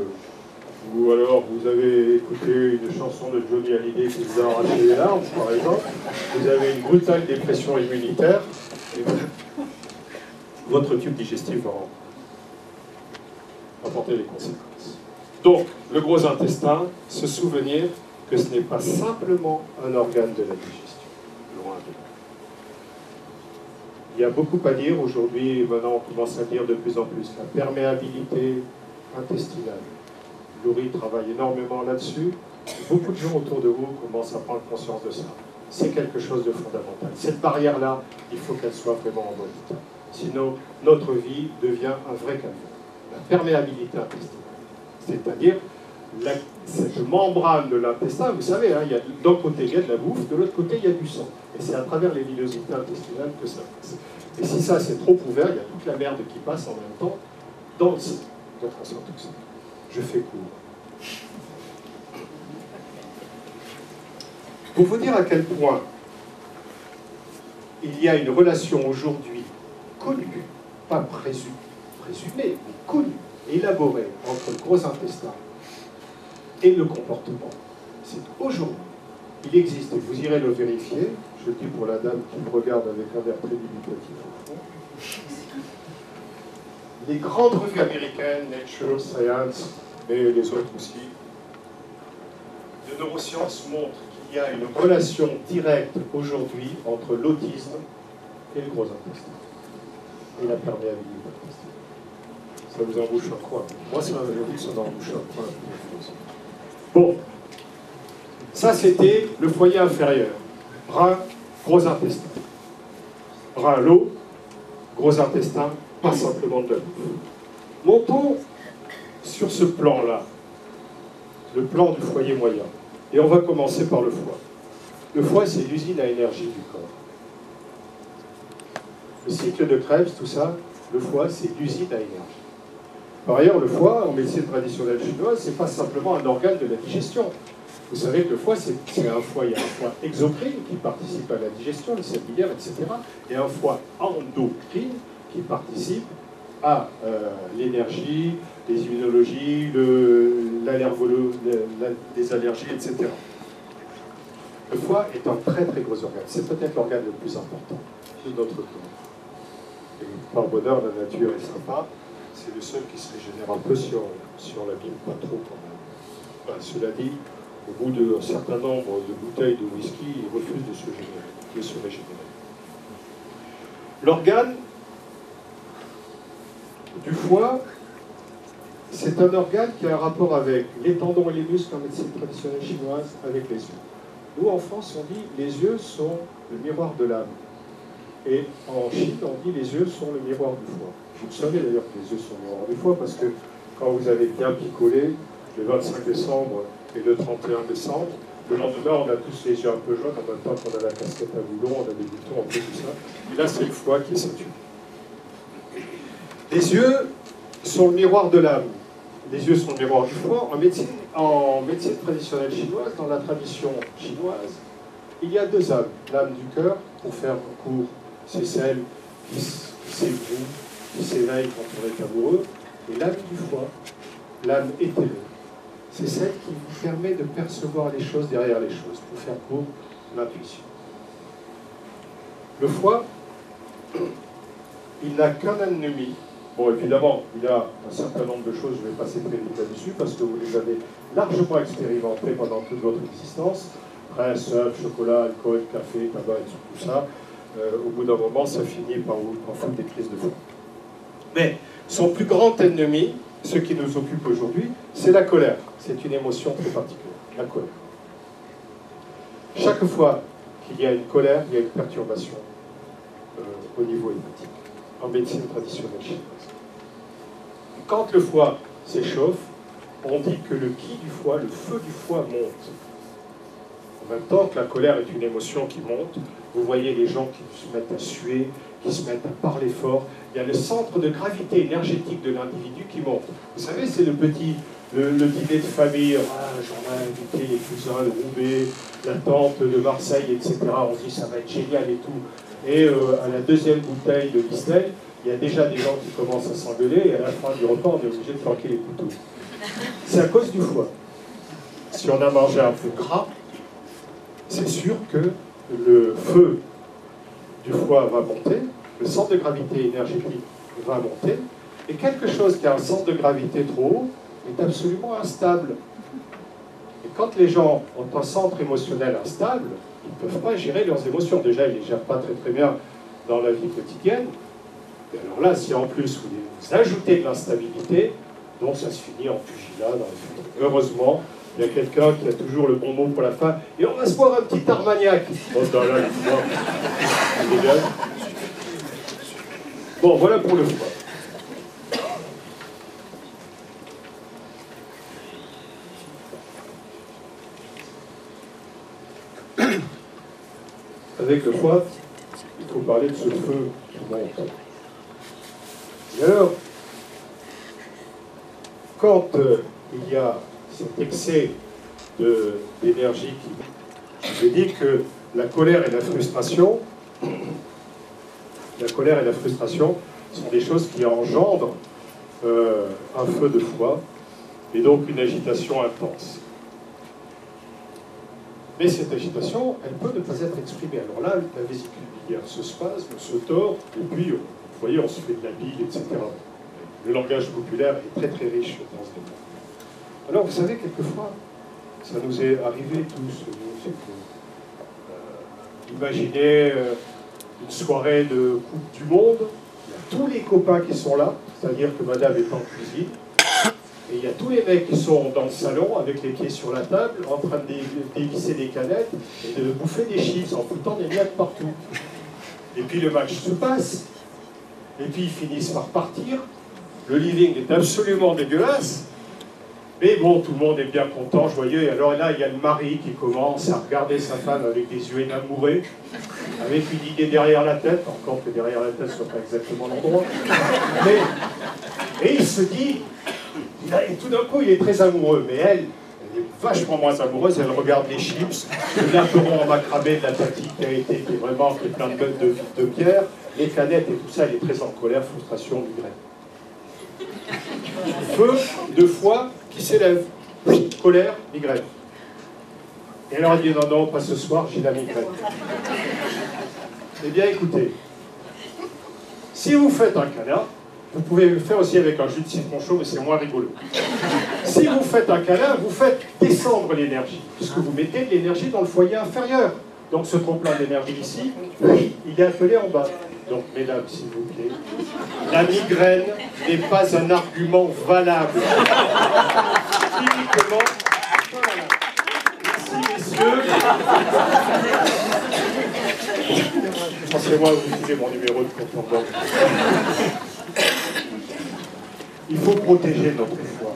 ou alors vous avez écouté une chanson de Johnny Hallyday qui vous a arraché les larmes, par exemple, vous avez une brutale dépression immunitaire, et votre tube digestif va apporter des conséquences. Donc, le gros intestin, se souvenir que ce n'est pas simplement un organe de la digestion, loin de là. Il y a beaucoup à dire aujourd'hui, maintenant on commence à dire de plus en plus, la perméabilité intestinale. Laurie travaille énormément là-dessus. Beaucoup de gens autour de vous commencent à prendre conscience de ça. C'est quelque chose de fondamental. Cette barrière-là, il faut qu'elle soit vraiment en bon état. Sinon, notre vie devient un vrai calvaire. La perméabilité intestinale. C'est-à-dire, cette membrane de l'intestin, vous savez, hein, d'un côté il y a de la bouffe, de l'autre côté il y a du sang. Et c'est à travers les villosités intestinales que ça passe. Et si ça c'est trop ouvert, il y a toute la merde qui passe en même temps dans le sang. Attention à tout ça. Je fais court. Pour vous dire à quel point il y a une relation aujourd'hui connue, pas présumée, mais connue, élaborée entre le gros intestin et le comportement. C'est aujourd'hui, il existe, et vous irez le vérifier, je le dis pour la dame qui me regarde avec un air très dubitatif au fond, les grandes revues américaines, Nature, Science, mais les autres aussi, de neurosciences montrent qu'il y a une relation directe aujourd'hui entre l'autisme et le gros intestin, et la perméabilité intestinale. Ça vous embouche un coin. Moi, ça m'avait dit que ça m'embouche un coin. Bon, ça c'était le foyer inférieur. Rein, gros intestin. Rein, l'eau, gros intestin, pas simplement de la bouffe. Montons sur ce plan-là, le plan du foyer moyen. Et on va commencer par le foie. Le foie, c'est l'usine à énergie du corps. Le cycle de Krebs, tout ça, le foie, c'est l'usine à énergie. Par ailleurs, le foie, en médecine traditionnelle chinoise, c'est pas simplement un organe de la digestion. Vous savez que le foie, c'est un foie, il y a un foie exocrine qui participe à la digestion, les selles biliaires, etc. Et un foie endocrine qui participe à l'énergie, les immunologies, les allergies, etc. Le foie est un très très gros organe. C'est peut-être l'organe le plus important de notre corps. Et par bonheur, la nature est sympa. C'est le seul qui se régénère un peu si on l'abîme, pas trop quand même. Enfin, cela dit, au bout d'un certain nombre de bouteilles de whisky, il refuse de se régénérer. L'organe du foie, c'est un organe qui a un rapport avec les tendons et les muscles en médecine traditionnelle chinoise, avec les yeux. Nous, en France, on dit les yeux sont le miroir de l'âme. Et en Chine, on dit les yeux sont le miroir du foie. Vous savez d'ailleurs que les yeux sont le miroir du foie parce que quand vous avez bien picolé, le 25 décembre et le 31 décembre, le lendemain, on a tous les yeux un peu jaunes, en même temps qu'on a la casquette à boulons, on a des boutons, un peu tout ça. Et là, c'est le foie qui est saturé. Les yeux sont le miroir de l'âme. Les yeux sont le miroir du foie. En médecine traditionnelle chinoise, dans la tradition chinoise, il y a deux âmes. L'âme du cœur, pour faire court, c'est celle qui s'évoue, qui s'éveille quand on est amoureux. Et l'âme du foie, l'âme éthérée, c'est celle qui vous permet de percevoir les choses derrière les choses, pour faire court, l'intuition. Le foie, il n'a qu'un ennemi. Bon, évidemment, il y a un certain nombre de choses, je vais passer très vite là-dessus, parce que vous les avez largement expérimentées pendant toute votre existence. Prince, œuf, chocolat, alcool, café, tabac et tout ça. Au bout d'un moment, ça finit par vous en foutre des crises de foie. Mais son plus grand ennemi, ce qui nous occupe aujourd'hui, c'est la colère. C'est une émotion très particulière, la colère. Chaque fois qu'il y a une colère, il y a une perturbation au niveau hépatique, en médecine traditionnelle chinoise. Quand le foie s'échauffe, on dit que le qi du foie, le feu du foie monte. En même temps que la colère est une émotion qui monte, vous voyez les gens qui se mettent à suer, qui se mettent à parler fort. Il y a le centre de gravité énergétique de l'individu qui monte. Vous savez, c'est le dîner de famille, j'en ai invité les cousins, le Roubaix, la tante de Marseille, etc. On se dit ça va être génial et tout. Et à la deuxième bouteille de Listel, il y a déjà des gens qui commencent à s'engueuler et à la fin du repas, on est obligé de planquer les couteaux. C'est à cause du foie. Si on a mangé un peu gras, c'est sûr que le feu du foie va monter, le centre de gravité énergétique va monter, et quelque chose qui a un centre de gravité trop haut est absolument instable. Et quand les gens ont un centre émotionnel instable, ils ne peuvent pas gérer leurs émotions. Déjà, ils ne les gèrent pas très très bien dans la vie quotidienne. Et alors là, si en plus vous ajoutez de l'instabilité, donc ça se finit en pugilat dans les films. Heureusement, il y a quelqu'un qui a toujours le bon mot pour la fin. Et on va se boire un petit Armagnac. Oh, là, bon, voilà pour le foie. Avec le foie, il faut parler de ce feu qui monte. Et alors, quand il y a cet excès d'énergie qui... Je dis que la colère et la frustration sont des choses qui engendrent un feu de foie et donc une agitation intense. Mais cette agitation, elle peut ne pas être exprimée. Alors là, la vésicule biliaire se spasme, se tord, et puis, vous voyez, on se fait de la bile, etc. Le langage populaire est très très riche dans ce domaine. Alors, vous savez, quelquefois, ça nous est arrivé tous, c'est que, imaginez une soirée de Coupe du Monde, il y a tous les copains qui sont là, c'est-à-dire que madame est en cuisine, et il y a tous les mecs qui sont dans le salon, avec les pieds sur la table, en train de dévisser des canettes, et de bouffer des chips, en foutant des miettes partout. Et puis le match se passe, et puis ils finissent par partir, le living est absolument dégueulasse, mais bon, tout le monde est bien content, joyeux, et alors là, il y a le mari qui commence à regarder sa femme avec des yeux énamourés, avec une idée derrière la tête, encore que derrière la tête, ce soit pas exactement l'endroit, et il se dit, et tout d'un coup, il est très amoureux, mais elle est vachement moins amoureuse, elle regarde les chips, l'apéron en macramé de la tati qui est vraiment qui est plein de pierre, les canettes et tout ça, elle est très en colère, frustration, migraine. Feu de foie qui s'élève, colère, migraine. Et alors il dit non, non, pas ce soir, j'ai la migraine. Eh bien écoutez, si vous faites un câlin, vous pouvez le faire aussi avec un jus de citron chaud, mais c'est moins rigolo. Si vous faites un câlin, vous faites descendre l'énergie, puisque vous mettez de l'énergie dans le foyer inférieur. Donc ce trop-plein d'énergie ici, il est appelé en bas. Donc, mesdames, s'il vous plaît, la migraine n'est pas un argument valable. Cliniquement, voilà. Merci, messieurs. Pensez-moi, vous filez mon numéro de compte en banque. Il faut protéger notre foie.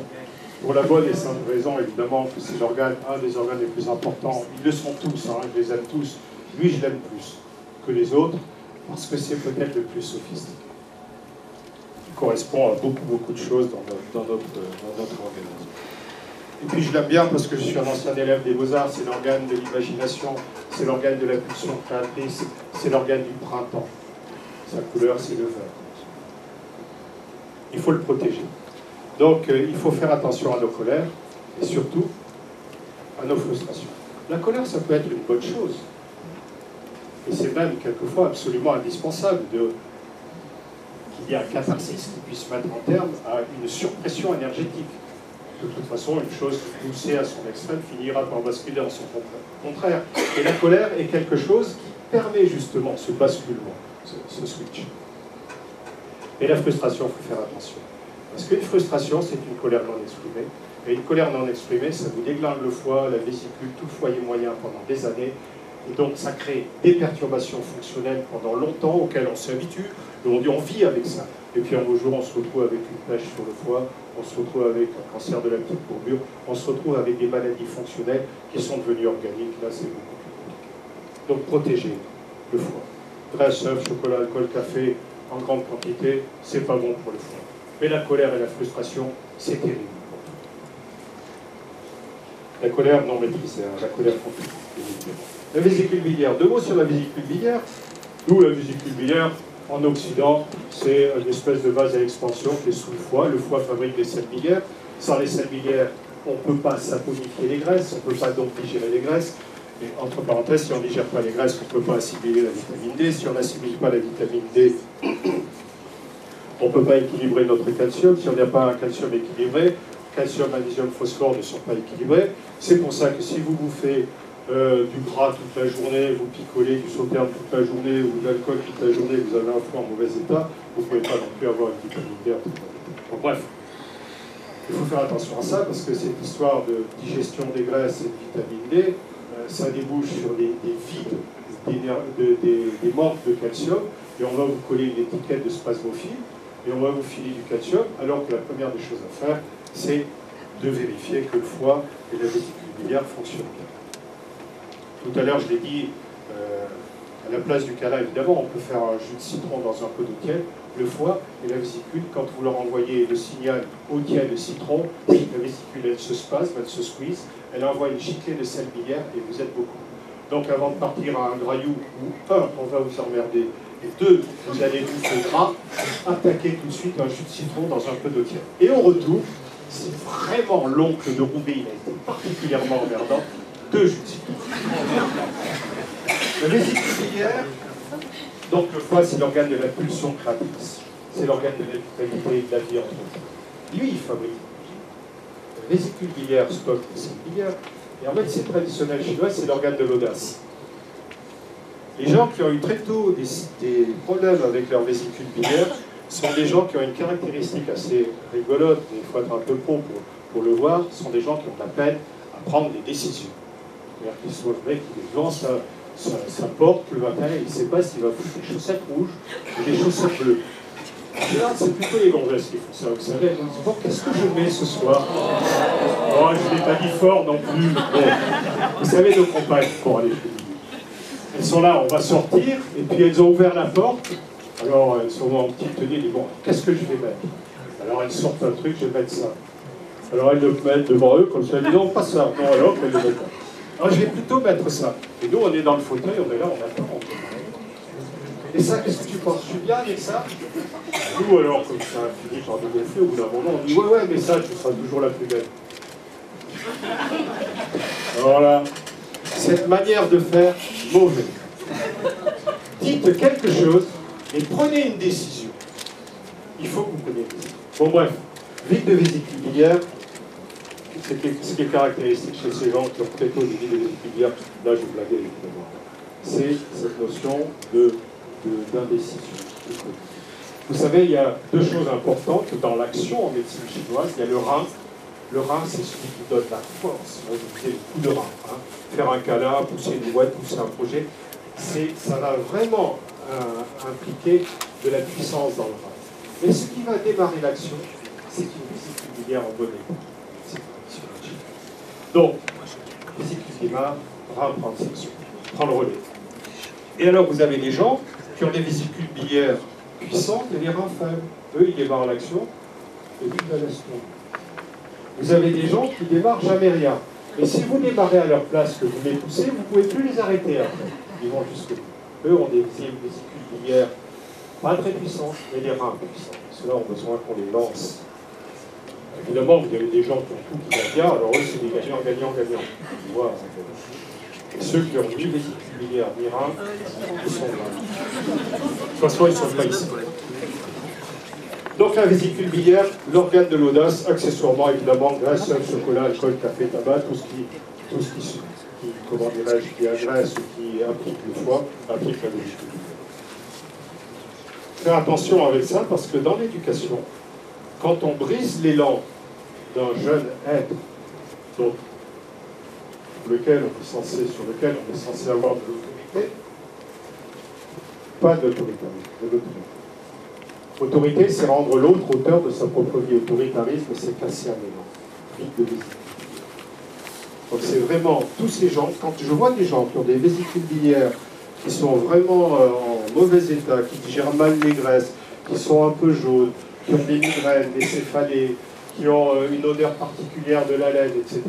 Pour la bonne et simple raison, évidemment, que c'est l'organe, un des organes les plus importants. Ils le sont tous, hein, je les aime tous. Lui, je l'aime plus que les autres, parce que c'est peut-être le plus sophistiqué. Il correspond à beaucoup de choses dans notre organisme. Et puis je l'aime bien parce que je suis un ancien élève des Beaux-Arts, c'est l'organe de l'imagination, c'est l'organe de la pulsion créatrice, c'est l'organe du printemps. Sa couleur, c'est le vert. Il faut le protéger. Donc il faut faire attention à nos colères et surtout à nos frustrations. La colère, ça peut être une bonne chose. Et c'est même quelquefois absolument indispensable qu'il y ait un catharsis qui puisse mettre en terme à une surpression énergétique. De toute façon, une chose poussée à son extrême finira par basculer en son contraire. Et la colère est quelque chose qui permet justement ce basculement, ce switch. Et la frustration, il faut faire attention. Parce qu'une frustration, c'est une colère non exprimée. Et une colère non exprimée, ça vous déglingue le foie, la vésicule, tout le foyer moyen pendant des années. Et donc ça crée des perturbations fonctionnelles pendant longtemps auxquelles on s'habitue. Et on dit on vit avec ça. Et puis un beau jour, on se retrouve avec une pêche sur le foie, on se retrouve avec un cancer de la petite courbure, on se retrouve avec des maladies fonctionnelles qui sont devenues organiques. Là, c'est beaucoup plus compliqué. Donc protéger le foie. Graisse, œufs, chocolat, alcool, café en grande quantité, c'est pas bon pour le foie. Mais la colère et la frustration, c'est terrible. La colère non maîtrisée, hein, la colère confuse. La vésicule biliaire. Deux mots sur la vésicule biliaire. Nous, la vésicule biliaire, en Occident, c'est une espèce de vase à expansion qui est sous le foie. Le foie fabrique des sels biliaires. Sans les sels biliaires, on ne peut pas saponifier les graisses, on ne peut pas donc digérer les graisses. Et entre parenthèses, si on ne digère pas les graisses, on ne peut pas assimiler la vitamine D. Si on n'assimile pas la vitamine D, on ne peut pas équilibrer notre calcium. Si on n'a pas un calcium équilibré, calcium, magnésium, phosphore ne sont pas équilibrés. C'est pour ça que si vous bouffez du gras toute la journée, vous picolez du sauterne toute la journée ou de l'alcool toute la journée, vous avez un foie en mauvais état, vous ne pouvez pas non plus avoir une vitamine D. Bon, bref, il faut faire attention à ça parce que cette histoire de digestion des graisses et de vitamine D, ça débouche sur des vides, des manques de calcium, et on va vous coller une étiquette de spasmophile, et on va vous filer du calcium, alors que la première des choses à faire, c'est de vérifier que le foie et la vésicule biliaire fonctionnent bien. Tout à l'heure, je l'ai dit, à la place du câlin, évidemment, on peut faire un jus de citron dans un peu d'eau tiède. Le foie et la vésicule, quand vous leur envoyez le signal eau tiède et citron, la vésicule, elle se spasme, elle se squeeze, elle envoie une giclée de sel biliaire et vous êtes beaucoup. Donc avant de partir à un graillou où, un, on va vous emmerder, et deux, vous allez bouffer gras, attaquer tout de suite un jus de citron dans un peu d'eau tiède. Et au retour, c'est vraiment l'oncle de Roubaix, il a été particulièrement emmerdant, 2 jus de citron. La vésicule biliaire, donc le foie, c'est l'organe de la pulsion créatrice. C'est l'organe de la vitalité et de la vie entre autres. Lui, il fabrique. La vésicule biliaire stocke les sels biliaires. Et en médecine traditionnelle chinoise, c'est l'organe de l'audace. Les gens qui ont eu très tôt des problèmes avec leur vésicule biliaire sont des gens qui ont une caractéristique assez rigolote, mais il faut être un peu pro pour le voir, sont des gens qui ont de la peine à prendre des décisions. C'est-à-dire qu'ils sont le mec qui est devant sa porte le matin et il ne sait pas s'il va foutre des chaussettes rouges ou des chaussettes bleues. Là, c'est plutôt les gonzesses qui font ça, vous savez. Elles nous disent, bon, qu'est-ce que je mets ce soir? Oh, je ne l'ai pas dit fort non plus. Bon. Vous savez, nos compagnes, pour aller chez nous, elles sont là, on va sortir, et puis elles ont ouvert la porte. Alors, elles sont en petite tenue, elles disent, bon, qu'est-ce que je vais mettre? Alors, elles sortent un truc, je vais mettre ça. Alors, elles le mettent devant eux, comme ça, elles disent, non, pas ça. Non, alors, elles le mettent pas. Alors, je vais plutôt mettre ça. Et nous, on est dans le fauteuil, on est là, on attend. Et ça, qu'est-ce que tu penses? Je suis bien avec ça? Nous, alors, comme ça finit par nous gonfler, au bout d'un moment, on dit, ouais, mais ça, tu seras toujours la plus belle. Voilà. Cette manière de faire, mauvaise. Dites quelque chose et prenez une décision. Il faut que vous preniez une décision. Bon, bref. Vide de vésicule biliaire, ce qui est caractéristique chez ces gens qui ont très tôt des vides de vésicule biliaire, là, je blaguais évidemment. C'est cette notion de d'indécision. Vous savez, il y a deux choses importantes dans l'action en médecine chinoise. Il y a le rein. Le rein, c'est celui qui donne la force. Vous disais le coup de rein. Hein. Faire un câlin, pousser une boîte, pousser un projet, ça va vraiment impliquer de la puissance dans le rein. Mais ce qui va démarrer l'action, c'est une vésicule biliaire en bon état. C'est donc, vésicule démarre, rein prend le section, prend le relais. Et alors, vous avez des gens qui ont des vésicules biliaires puissantes et des reins faibles. Eux, ils démarrent l'action et puis ils la laissent tomber. Vous avez des gens qui démarrent jamais rien. Et si vous démarrez à leur place, que vous les poussez, vous ne pouvez plus les arrêter après. Ils vont jusqu'au bout. Eux ont des vésicules biliaires pas très puissantes, mais des reins puissants. Ceux-là ont besoin qu'on les lance. Évidemment, vous avez des gens qui ont tout qui va bien, alors eux, c'est des gagnants. Tu vois, et ceux qui ont ni vésicule biliaire ni reins, ils sont là. De toute façon, ils ne sont pas ici. Donc la vésicule biliaire, l'organe de l'audace, accessoirement évidemment graisse, chocolat, alcool, café, tabac, tout ce qui comment dirais-je, qui agresse ou qui implique le foie, implique la vésicule biliaire. Faire attention avec ça parce que dans l'éducation, quand on brise l'élan d'un jeune être sur lequel on est censé avoir de l'autorité, pas d'autoritarisme, de l'autorité. Autorité, c'est rendre l'autre auteur de sa propre vie. Autoritarisme, c'est casser un élan. Vide de vésicule. Donc c'est vraiment tous ces gens, quand je vois des gens qui ont des vésicules biliaires, qui sont vraiment en mauvais état, qui digèrent mal les graisses, qui sont un peu jaunes, qui ont des migraines, des céphalées, qui ont une odeur particulière de la laine, etc.,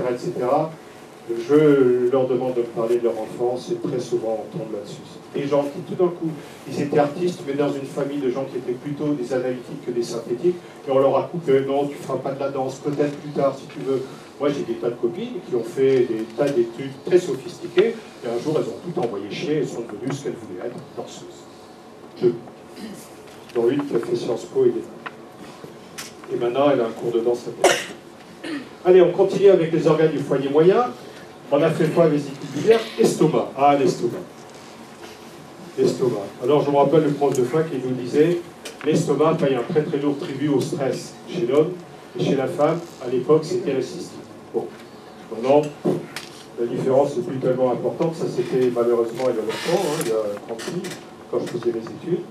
je leur demande de me parler de leur enfance et très souvent on tombe là-dessus. Des gens qui tout d'un coup, ils étaient artistes, mais dans une famille de gens qui étaient plutôt des analytiques que des synthétiques, et on leur a coupé, non, tu ne feras pas de la danse, peut-être plus tard si tu veux. Moi j'ai des tas de copines qui ont fait des tas d'études très sophistiquées, et un jour elles ont tout envoyé chier, elles sont devenues ce qu'elles voulaient être, danseuses. Dont une qui a fait Sciences Po et maintenant elle a un cours de danse à faire. Allez, on continue avec les organes du foyer moyen. On a fait quoi, vésicule biliaire? Estomac. Ah, l'estomac. L'estomac. Alors, je me rappelle le prof de fac qui nous disait l'estomac paye un très très lourd tribut au stress chez l'homme, et chez la femme, à l'époque, c'était la cystite. Bon. Maintenant, la différence n'est plus tellement importante. Ça, c'était malheureusement il y a longtemps, hein, il y a 30 ans, quand je faisais mes études.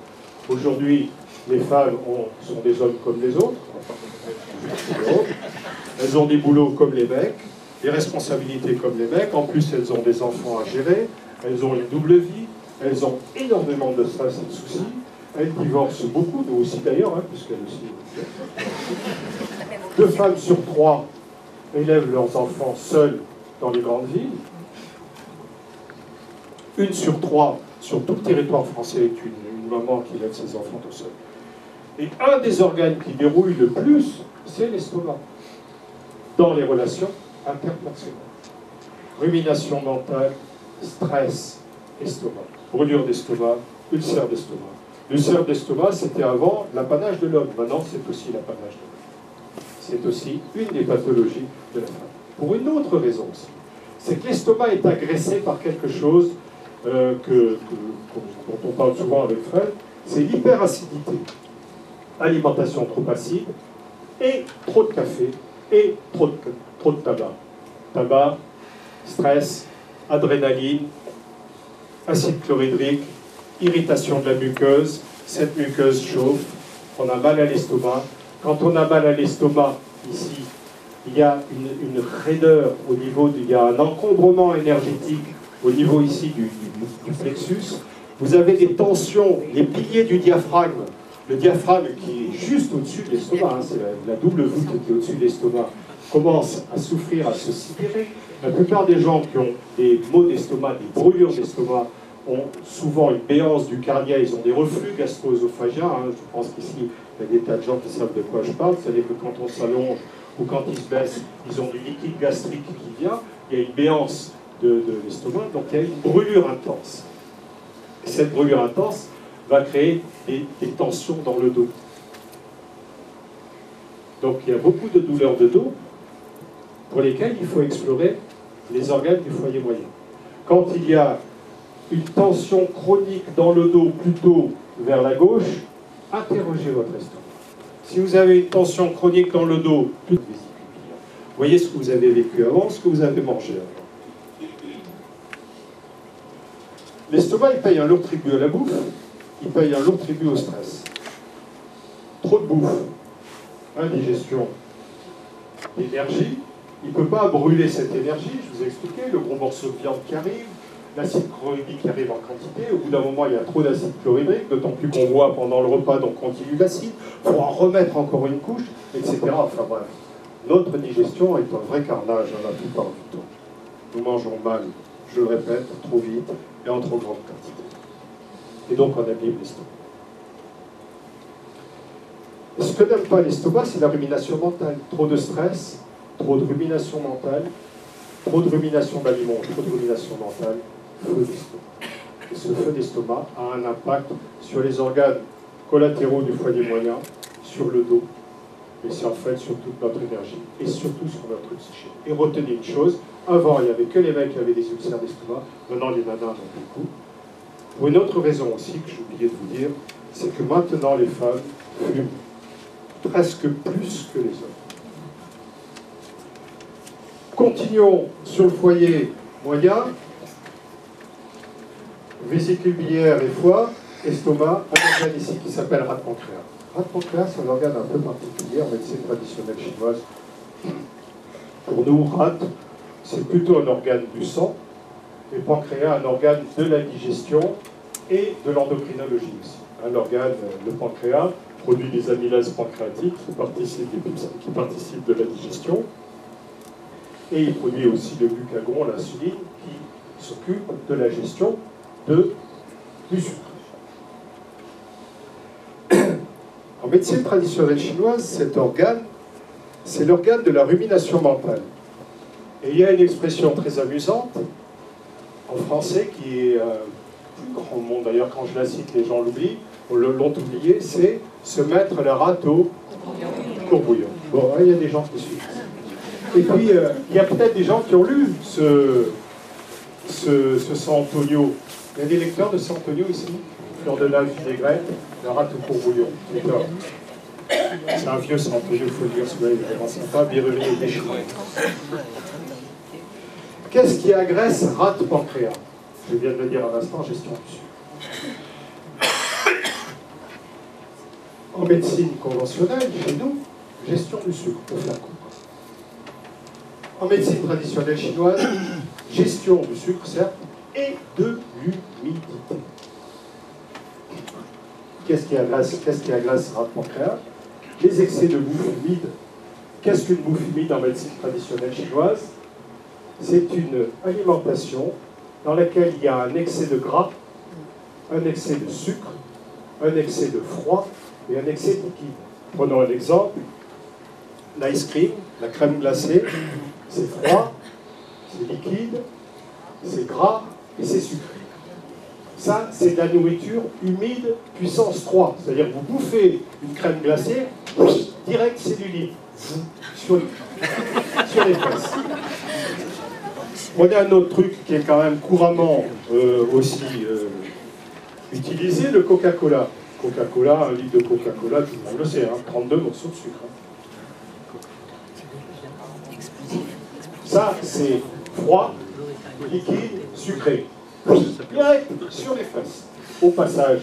Aujourd'hui, les femmes sont des hommes comme les autres. Elles ont des boulots comme les mecs. Des responsabilités comme les mecs, en plus elles ont des enfants à gérer, elles ont une double vie, elles ont énormément de stress et de soucis, elles divorcent beaucoup, nous aussi d'ailleurs, hein, puisqu'elles aussi... 2 femmes sur 3 élèvent leurs enfants seules dans les grandes villes, 1 sur 3 sur tout le territoire français est une maman qui élève ses enfants tout seul. Et un des organes qui dérouille le plus, c'est l'estomac, dans les relations interpersonnelle. Rumination mentale, stress, estomac. Brûlure d'estomac, ulcère d'estomac. L'ulcère d'estomac, c'était avant l'apanage de l'homme. Maintenant, c'est aussi l'apanage de l'homme. C'est aussi une des pathologies de la femme. Pour une autre raison aussi. C'est que l'estomac est agressé par quelque chose dont on parle souvent avec Fred, c'est l'hyperacidité. Alimentation trop acide, et trop de café, et trop de tabac. Tabac, stress, adrénaline, acide chlorhydrique, irritation de la muqueuse, cette muqueuse chauffe, on a mal à l'estomac. Quand on a mal à l'estomac, ici, il y a une raideur au niveau, il y a un encombrement énergétique au niveau ici du plexus. Vous avez des tensions, les piliers du diaphragme. Le diaphragme qui est juste au-dessus de l'estomac, hein, c'est la double voûte qui est au-dessus de l'estomac, commence à souffrir, à se sidérer. La plupart des gens qui ont des maux d'estomac, des brûlures d'estomac, ont souvent une béance du cardia, ils ont des reflux gastro-œsophagiens. Hein. Je pense qu'ici, il y a des tas de gens qui savent de quoi je parle. C'est-à-dire que quand on s'allonge ou quand ils se baissent, ils ont du liquide gastrique qui vient. Il y a une béance de l'estomac, donc il y a une brûlure intense. Et cette brûlure intense va créer des tensions dans le dos. Donc il y a beaucoup de douleurs de dos pour lesquelles il faut explorer les organes du foyer moyen. Quand il y a une tension chronique dans le dos plutôt vers la gauche, interrogez votre estomac. Si vous avez une tension chronique dans le dos, plutôt vésicule biliaire, voyez ce que vous avez vécu avant, ce que vous avez mangé avant. L'estomac, il paye un lourd tribut à la bouffe, il paye un lourd tribut au stress. Trop de bouffe, indigestion, d'énergie, il ne peut pas brûler cette énergie, je vous ai expliqué, le gros morceau de viande qui arrive, l'acide chlorhydrique qui arrive en quantité, au bout d'un moment il y a trop d'acide chlorhydrique, d'autant plus qu'on voit pendant le repas, donc continue l'acide, il faut en remettre encore une couche, etc. Enfin bref, notre digestion est un vrai carnage la plupart du temps. Nous mangeons mal, je le répète, trop vite et en trop grande quantité. Et donc on abîme l'estomac. Et ce que n'aime pas l'estomac, c'est la rumination mentale. Trop de stress, trop de rumination mentale, trop de rumination d'aliments, trop de rumination mentale, feu d'estomac. Et ce feu d'estomac a un impact sur les organes collatéraux du foyer moyen, sur le dos, et c'est en fait sur toute notre énergie, et surtout sur notre psyché. Et retenez une chose, avant il n'y avait que les mecs qui avaient des ulcères d'estomac, maintenant les nanas en ont beaucoup. Pour une autre raison aussi, que j'ai oublié de vous dire, c'est que maintenant les femmes fument presque plus que les hommes. Continuons sur le foyer moyen, vésicule biliaire et foie, estomac, un organe ici qui s'appelle rate pancréas. Rate pancréas, c'est un organe un peu particulier en médecine traditionnelle chinoise. Pour nous, rate, c'est plutôt un organe du sang, et pancréas, un organe de la digestion et de l'endocrinologie aussi. Un organe, le pancréas, produit des amylases pancréatiques qui participent de la digestion. Et il produit aussi le glucagon, l'insuline, qui s'occupe de la gestion du sucre. En médecine traditionnelle chinoise, cet organe, c'est l'organe de la rumination mentale. Et il y a une expression très amusante en français qui est plus grand au monde, d'ailleurs quand je la cite, les gens l'oublient, l'ont oublié, c'est se mettre la rate au courbouillon. Bon, il y a des gens qui suivent. Et puis, il y a peut-être des gens qui ont lu ce San Antonio. Il y a des lecteurs de San Antonio ici, Fleur de la vinaigrette, la rate au courbouillon. C'est un vieux San Antonio, il faut le dire, celui-là, il est vraiment sympa, Biruri et déchiré. Qu'est-ce qui agresse rate pancréas? Je viens de le dire à l'instant, gestion du sucre. En médecine conventionnelle, chez nous, gestion du sucre, pour faire court. En médecine traditionnelle chinoise, gestion du sucre, certes, et de l'humidité. Qu'est-ce qui agresse rate pancréas? Les excès de bouffe humide. Qu'est-ce qu'une bouffe humide en médecine traditionnelle chinoise? C'est une alimentation dans laquelle il y a un excès de gras, un excès de sucre, un excès de froid et un excès de liquide. Prenons un exemple, l'ice cream, la crème glacée, c'est froid, c'est liquide, c'est gras et c'est sucré. Ça, c'est de la nourriture humide puissance 3. C'est-à-dire que vous bouffez une crème glacée, direct cellulite, sur les fesses. Prenez un autre truc qui est quand même couramment aussi utilisé, le Coca-Cola. Coca-Cola, un litre de Coca-Cola, tout le monde le sait, hein, 32 morceaux de sucre. Hein. Ça, c'est froid, liquide, sucré. Direct sur les fesses. Au passage,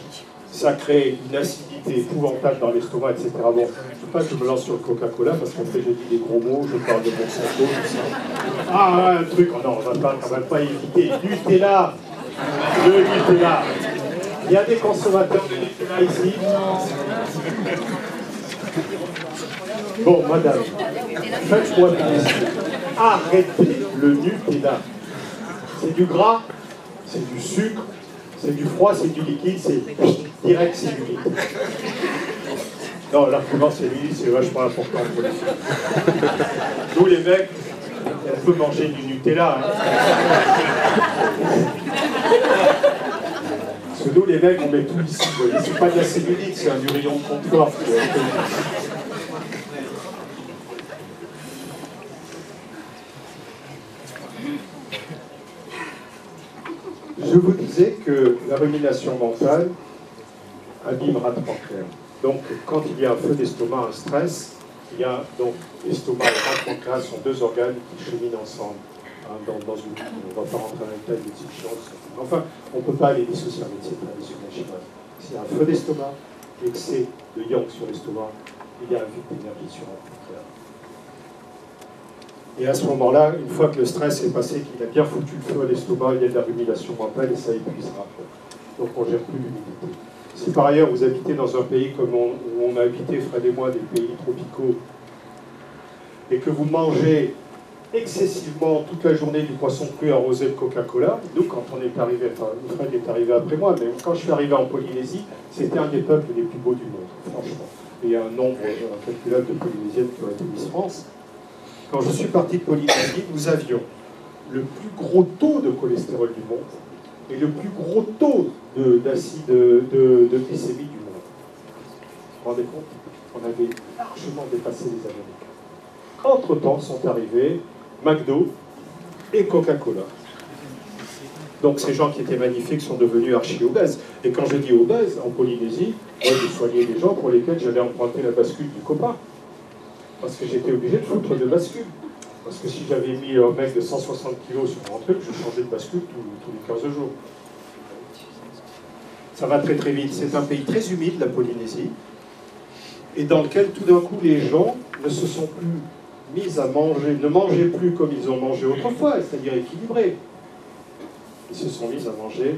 ça crée une acidité épouvantable dans l'estomac, etc. Bon, je ne veux pas que je me lance sur le Coca-Cola, parce qu'après je dis des gros mots, je parle de Monsanto, tout ça. Ah, un truc, oh non, on ne va quand même pas éviter. Nutella, le Nutella. Il y a des consommateurs de Nutella ici. Bon, madame, faites-moi plaisir. Arrêtez le Nutella. C'est du gras, c'est du sucre, c'est du froid, c'est du liquide, c'est direct cellulite. Non, l'argument cellulite, c'est vachement important pour les filles. Nous, les mecs, on peut manger du Nutella. Hein. Parce que nous, les mecs, on met tout ici. C'est pas de la cellulite, c'est un urillon de confort. Je Je vous disais que la rumination mentale abîmera le pancréas. Donc, quand il y a un feu d'estomac, un stress, il y a donc l'estomac et le pancréas sont deux organes qui cheminent ensemble. Hein, dans une, on ne va pas rentrer dans les détails de petites choses. Enfin, on ne peut pas les dissocier en médecine traditionnelle chinoise. S'il y a un feu d'estomac, excès de yang sur l'estomac, il y a un vide d'énergie sur le pancréas. Et à ce moment-là, une fois que le stress est passé, qu'il a bien foutu le feu à l'estomac, il y a de la rumination mentale et ça épuisera. Donc on ne gère plus l'humidité. Si par ailleurs vous habitez dans un pays comme où on a habité, Fred et moi, des pays tropicaux, et que vous mangez excessivement toute la journée du poisson cru arrosé de Coca-Cola, nous quand on est arrivé, enfin Fred est arrivé après moi, mais quand je suis arrivé en Polynésie, c'était un des peuples les plus beaux du monde, franchement. Et il y a un nombre incalculable de Polynésiennes qui ont été Miss France. Quand je suis parti de Polynésie, nous avions le plus gros taux de cholestérol du monde et le plus gros taux d'acide de glycémie du monde. Vous vous rendez compte? On avait largement dépassé les Américains. Entre-temps sont arrivés McDo et Coca-Cola. Donc ces gens qui étaient magnifiques sont devenus archi-obèses. Et quand je dis obèses, en Polynésie, moi j'ai soigné des gens pour lesquels j'allais emprunter la bascule du copain. Parce que j'étais obligé de foutre de bascule. Parce que si j'avais mis un mec de 160 kg sur mon truc, je changeais de bascule tous les 15 jours. Ça va très très vite. C'est un pays très humide, la Polynésie, et dans lequel tout d'un coup les gens ne se sont plus mis à manger, ne mangeaient plus comme ils ont mangé autrefois, c'est-à-dire équilibré. Ils se sont mis à manger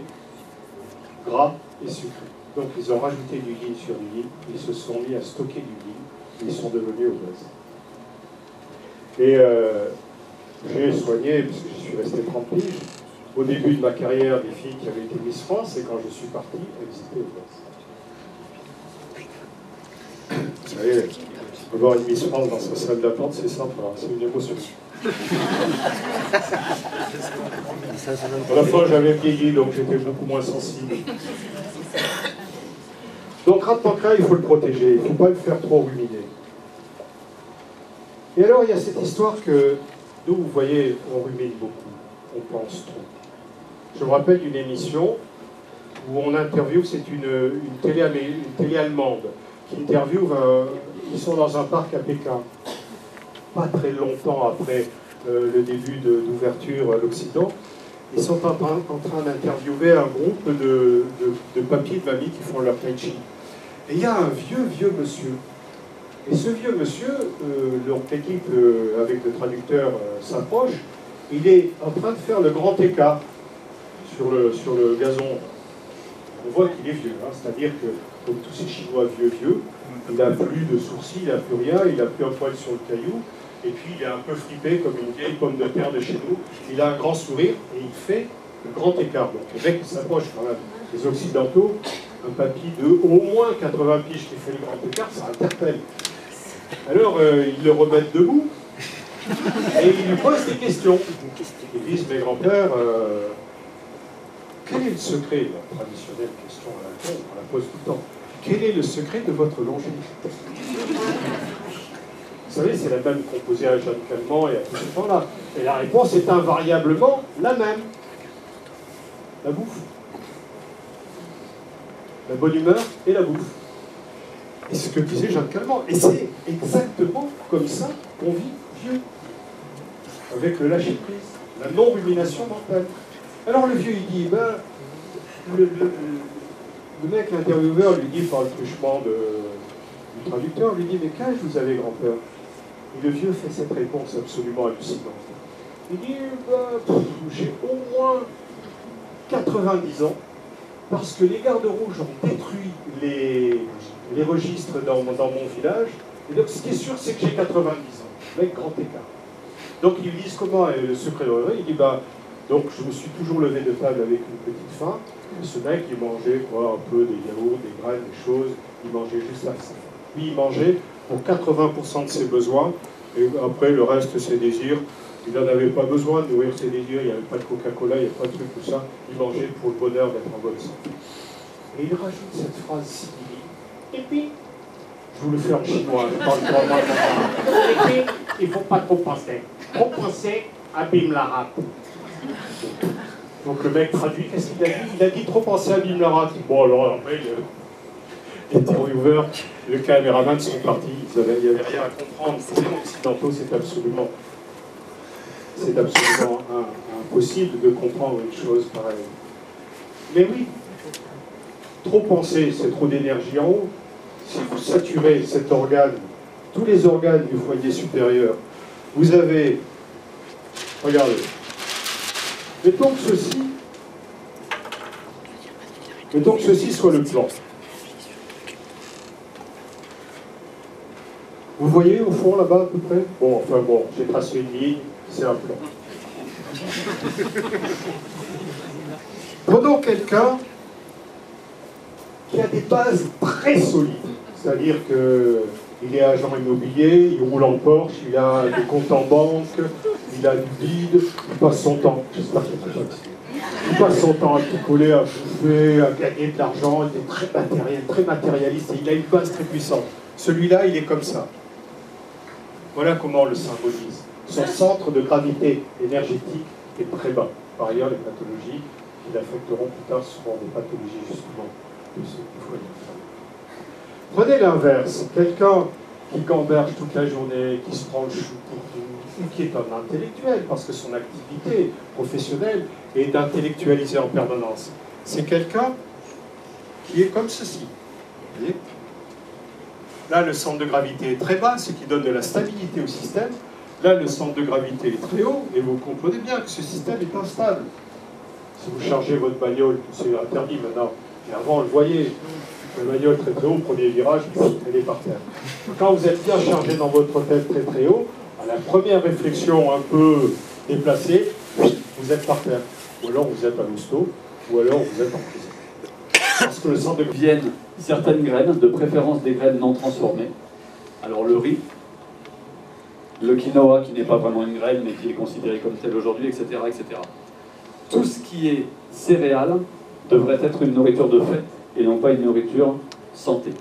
gras et sucré. Donc ils ont rajouté du ghee sur du ghee, ils se sont mis à stocker du ghee, ils sont devenus obèses. Et j'ai soigné, parce que je suis resté 30 piges, au début de ma carrière, des filles qui avaient été Miss France, et quand je suis parti, elles étaient obèses. Vous savez, avoir une Miss France dans sa salle d'attente, c'est simple, c'est une émotion. À la fois, j'avais vieilli, donc j'étais beaucoup moins sensible. Donc, rat de pancréas, il faut le protéger, il ne faut pas le faire trop ruminer. Et alors, il y a cette histoire que nous, vous voyez, on rumine beaucoup, on pense trop. Je me rappelle d'une émission où on interviewe, c'est une télé allemande, qui interviewe, ils sont dans un parc à Pékin, pas très longtemps après le début d'ouverture à l'Occident. Ils sont en train d'interviewer un groupe de papis et de mamies qui font leur tai chi. Et il y a un vieux monsieur. Et ce vieux monsieur, donc l'équipe avec le traducteur s'approche, il est en train de faire le grand écart sur le gazon. On voit qu'il est vieux, hein, c'est-à-dire que, comme tous ces Chinois vieux, il n'a plus de sourcils, il n'a plus rien, il n'a plus un poil sur le caillou, et puis il est un peu flippé comme une vieille pomme de terre de chez nous. Il a un grand sourire et il fait le grand écart. Donc les mecs qui s'approchent quand même, les Occidentaux, un papy de au moins 80 piges qui fait le grand écart, ça interpelle. Alors ils le remettent debout et ils lui posent des questions. Ils disent, mais grand-père, quel est le secret, la traditionnelle question à la con, on la pose tout le temps, quel est le secret de votre longévité? Vous savez, c'est la même qu'on posait à Jeanne Calment et à tous ces gens-là. Et la réponse est invariablement la même. La bouffe. La bonne humeur et la bouffe. Et c'est ce que disait Jeanne Calment. Et c'est exactement comme ça qu'on vit vieux. Avec le lâcher-prise, la non-rumination mentale. Alors le vieux, il dit, ben, le mec, l'intervieweur, lui dit par le truchement du traducteur, lui dit, mais quel âge vous avez, grand-père? Et le vieux fait cette réponse absolument hallucinante. Il dit, ben, j'ai au moins 90 ans, parce que les gardes rouges ont détruit les registres dans mon village, et donc ce qui est sûr, c'est que j'ai 90 ans, avec grand écart. Donc ils lui disent comment est le secret de l'heure. Il dit, bah, donc je me suis toujours levé de table avec une petite faim, et ce mec, il mangeait quoi, un peu des yaourts, des graines, des choses, il mangeait juste la faim. Lui, il mangeait pour 80% de ses besoins, et après, le reste, ses désirs, il n'en avait pas besoin de nourrir ses désirs, il n'y avait pas de Coca-Cola, il n'y avait pas de truc, tout ça, il mangeait pour le bonheur d'être en bonne santé. Et il rajoute cette phrase sibylle, et puis, je vous le fais en chinois, je parle pour moi. Et puis, il ne faut pas trop penser. Trop penser abîme la rate. Donc le mec traduit, qu'est-ce qu'il a dit? Il a dit trop penser à Bim Larat. Bon, alors après, les intervieweurs, le caméraman sont partis, il n'y avait rien à comprendre. Pour les occidentaux, c'est absolument impossible de comprendre une chose pareille. Mais oui, trop penser, c'est trop d'énergie en haut. Si vous saturez cet organe, tous les organes du foyer supérieur, vous avez, regardez, mettons que ceci soit le plan. Vous voyez au fond là-bas à peu près? Bon, enfin bon, j'ai tracé une ligne, c'est un plan. Prenons quelqu'un qui a des bases très solides, c'est-à-dire qu'il est agent immobilier, il roule en Porsche, il a des comptes en banque, il a du vide, il passe son temps, j'espère qu'il n'est pas ici. Il passe son temps à picoler, à bouffer, à gagner de l'argent, il est très matérialiste et il a une base très puissante. Celui-là, il est comme ça. Voilà comment on le symbolise. Son centre de gravité énergétique est très bas. Par ailleurs, les pathologies qui l'affecteront plus tard seront des pathologies justement de ce foyer. Prenez l'inverse. Quelqu'un qui gamberge toute la journée, qui se prend le chou pour tout, ou qui est un intellectuel, parce que son activité professionnelle est d'intellectualiser en permanence. C'est quelqu'un qui est comme ceci. Vous voyez ? Là, le centre de gravité est très bas, ce qui donne de la stabilité au système. Là, le centre de gravité est très haut, et vous comprenez bien que ce système est instable. Si vous chargez votre bagnole, c'est interdit maintenant, mais avant on le voyait, la bagnole très très haut, prenez les virages, elle est par terre. Quand vous êtes bien chargé dans votre tête très très haut, à la première réflexion un peu déplacée, vous êtes par terre. Ou alors vous êtes à l'hosto, ou alors vous êtes en prison. Parce que le centre de viennent certaines graines, de préférence des graines non transformées. Alors le riz, le quinoa qui n'est pas vraiment une graine mais qui est considéré comme tel aujourd'hui, etc., etc. Tout ce qui est céréales devrait être une nourriture de fête et non pas une nourriture santé.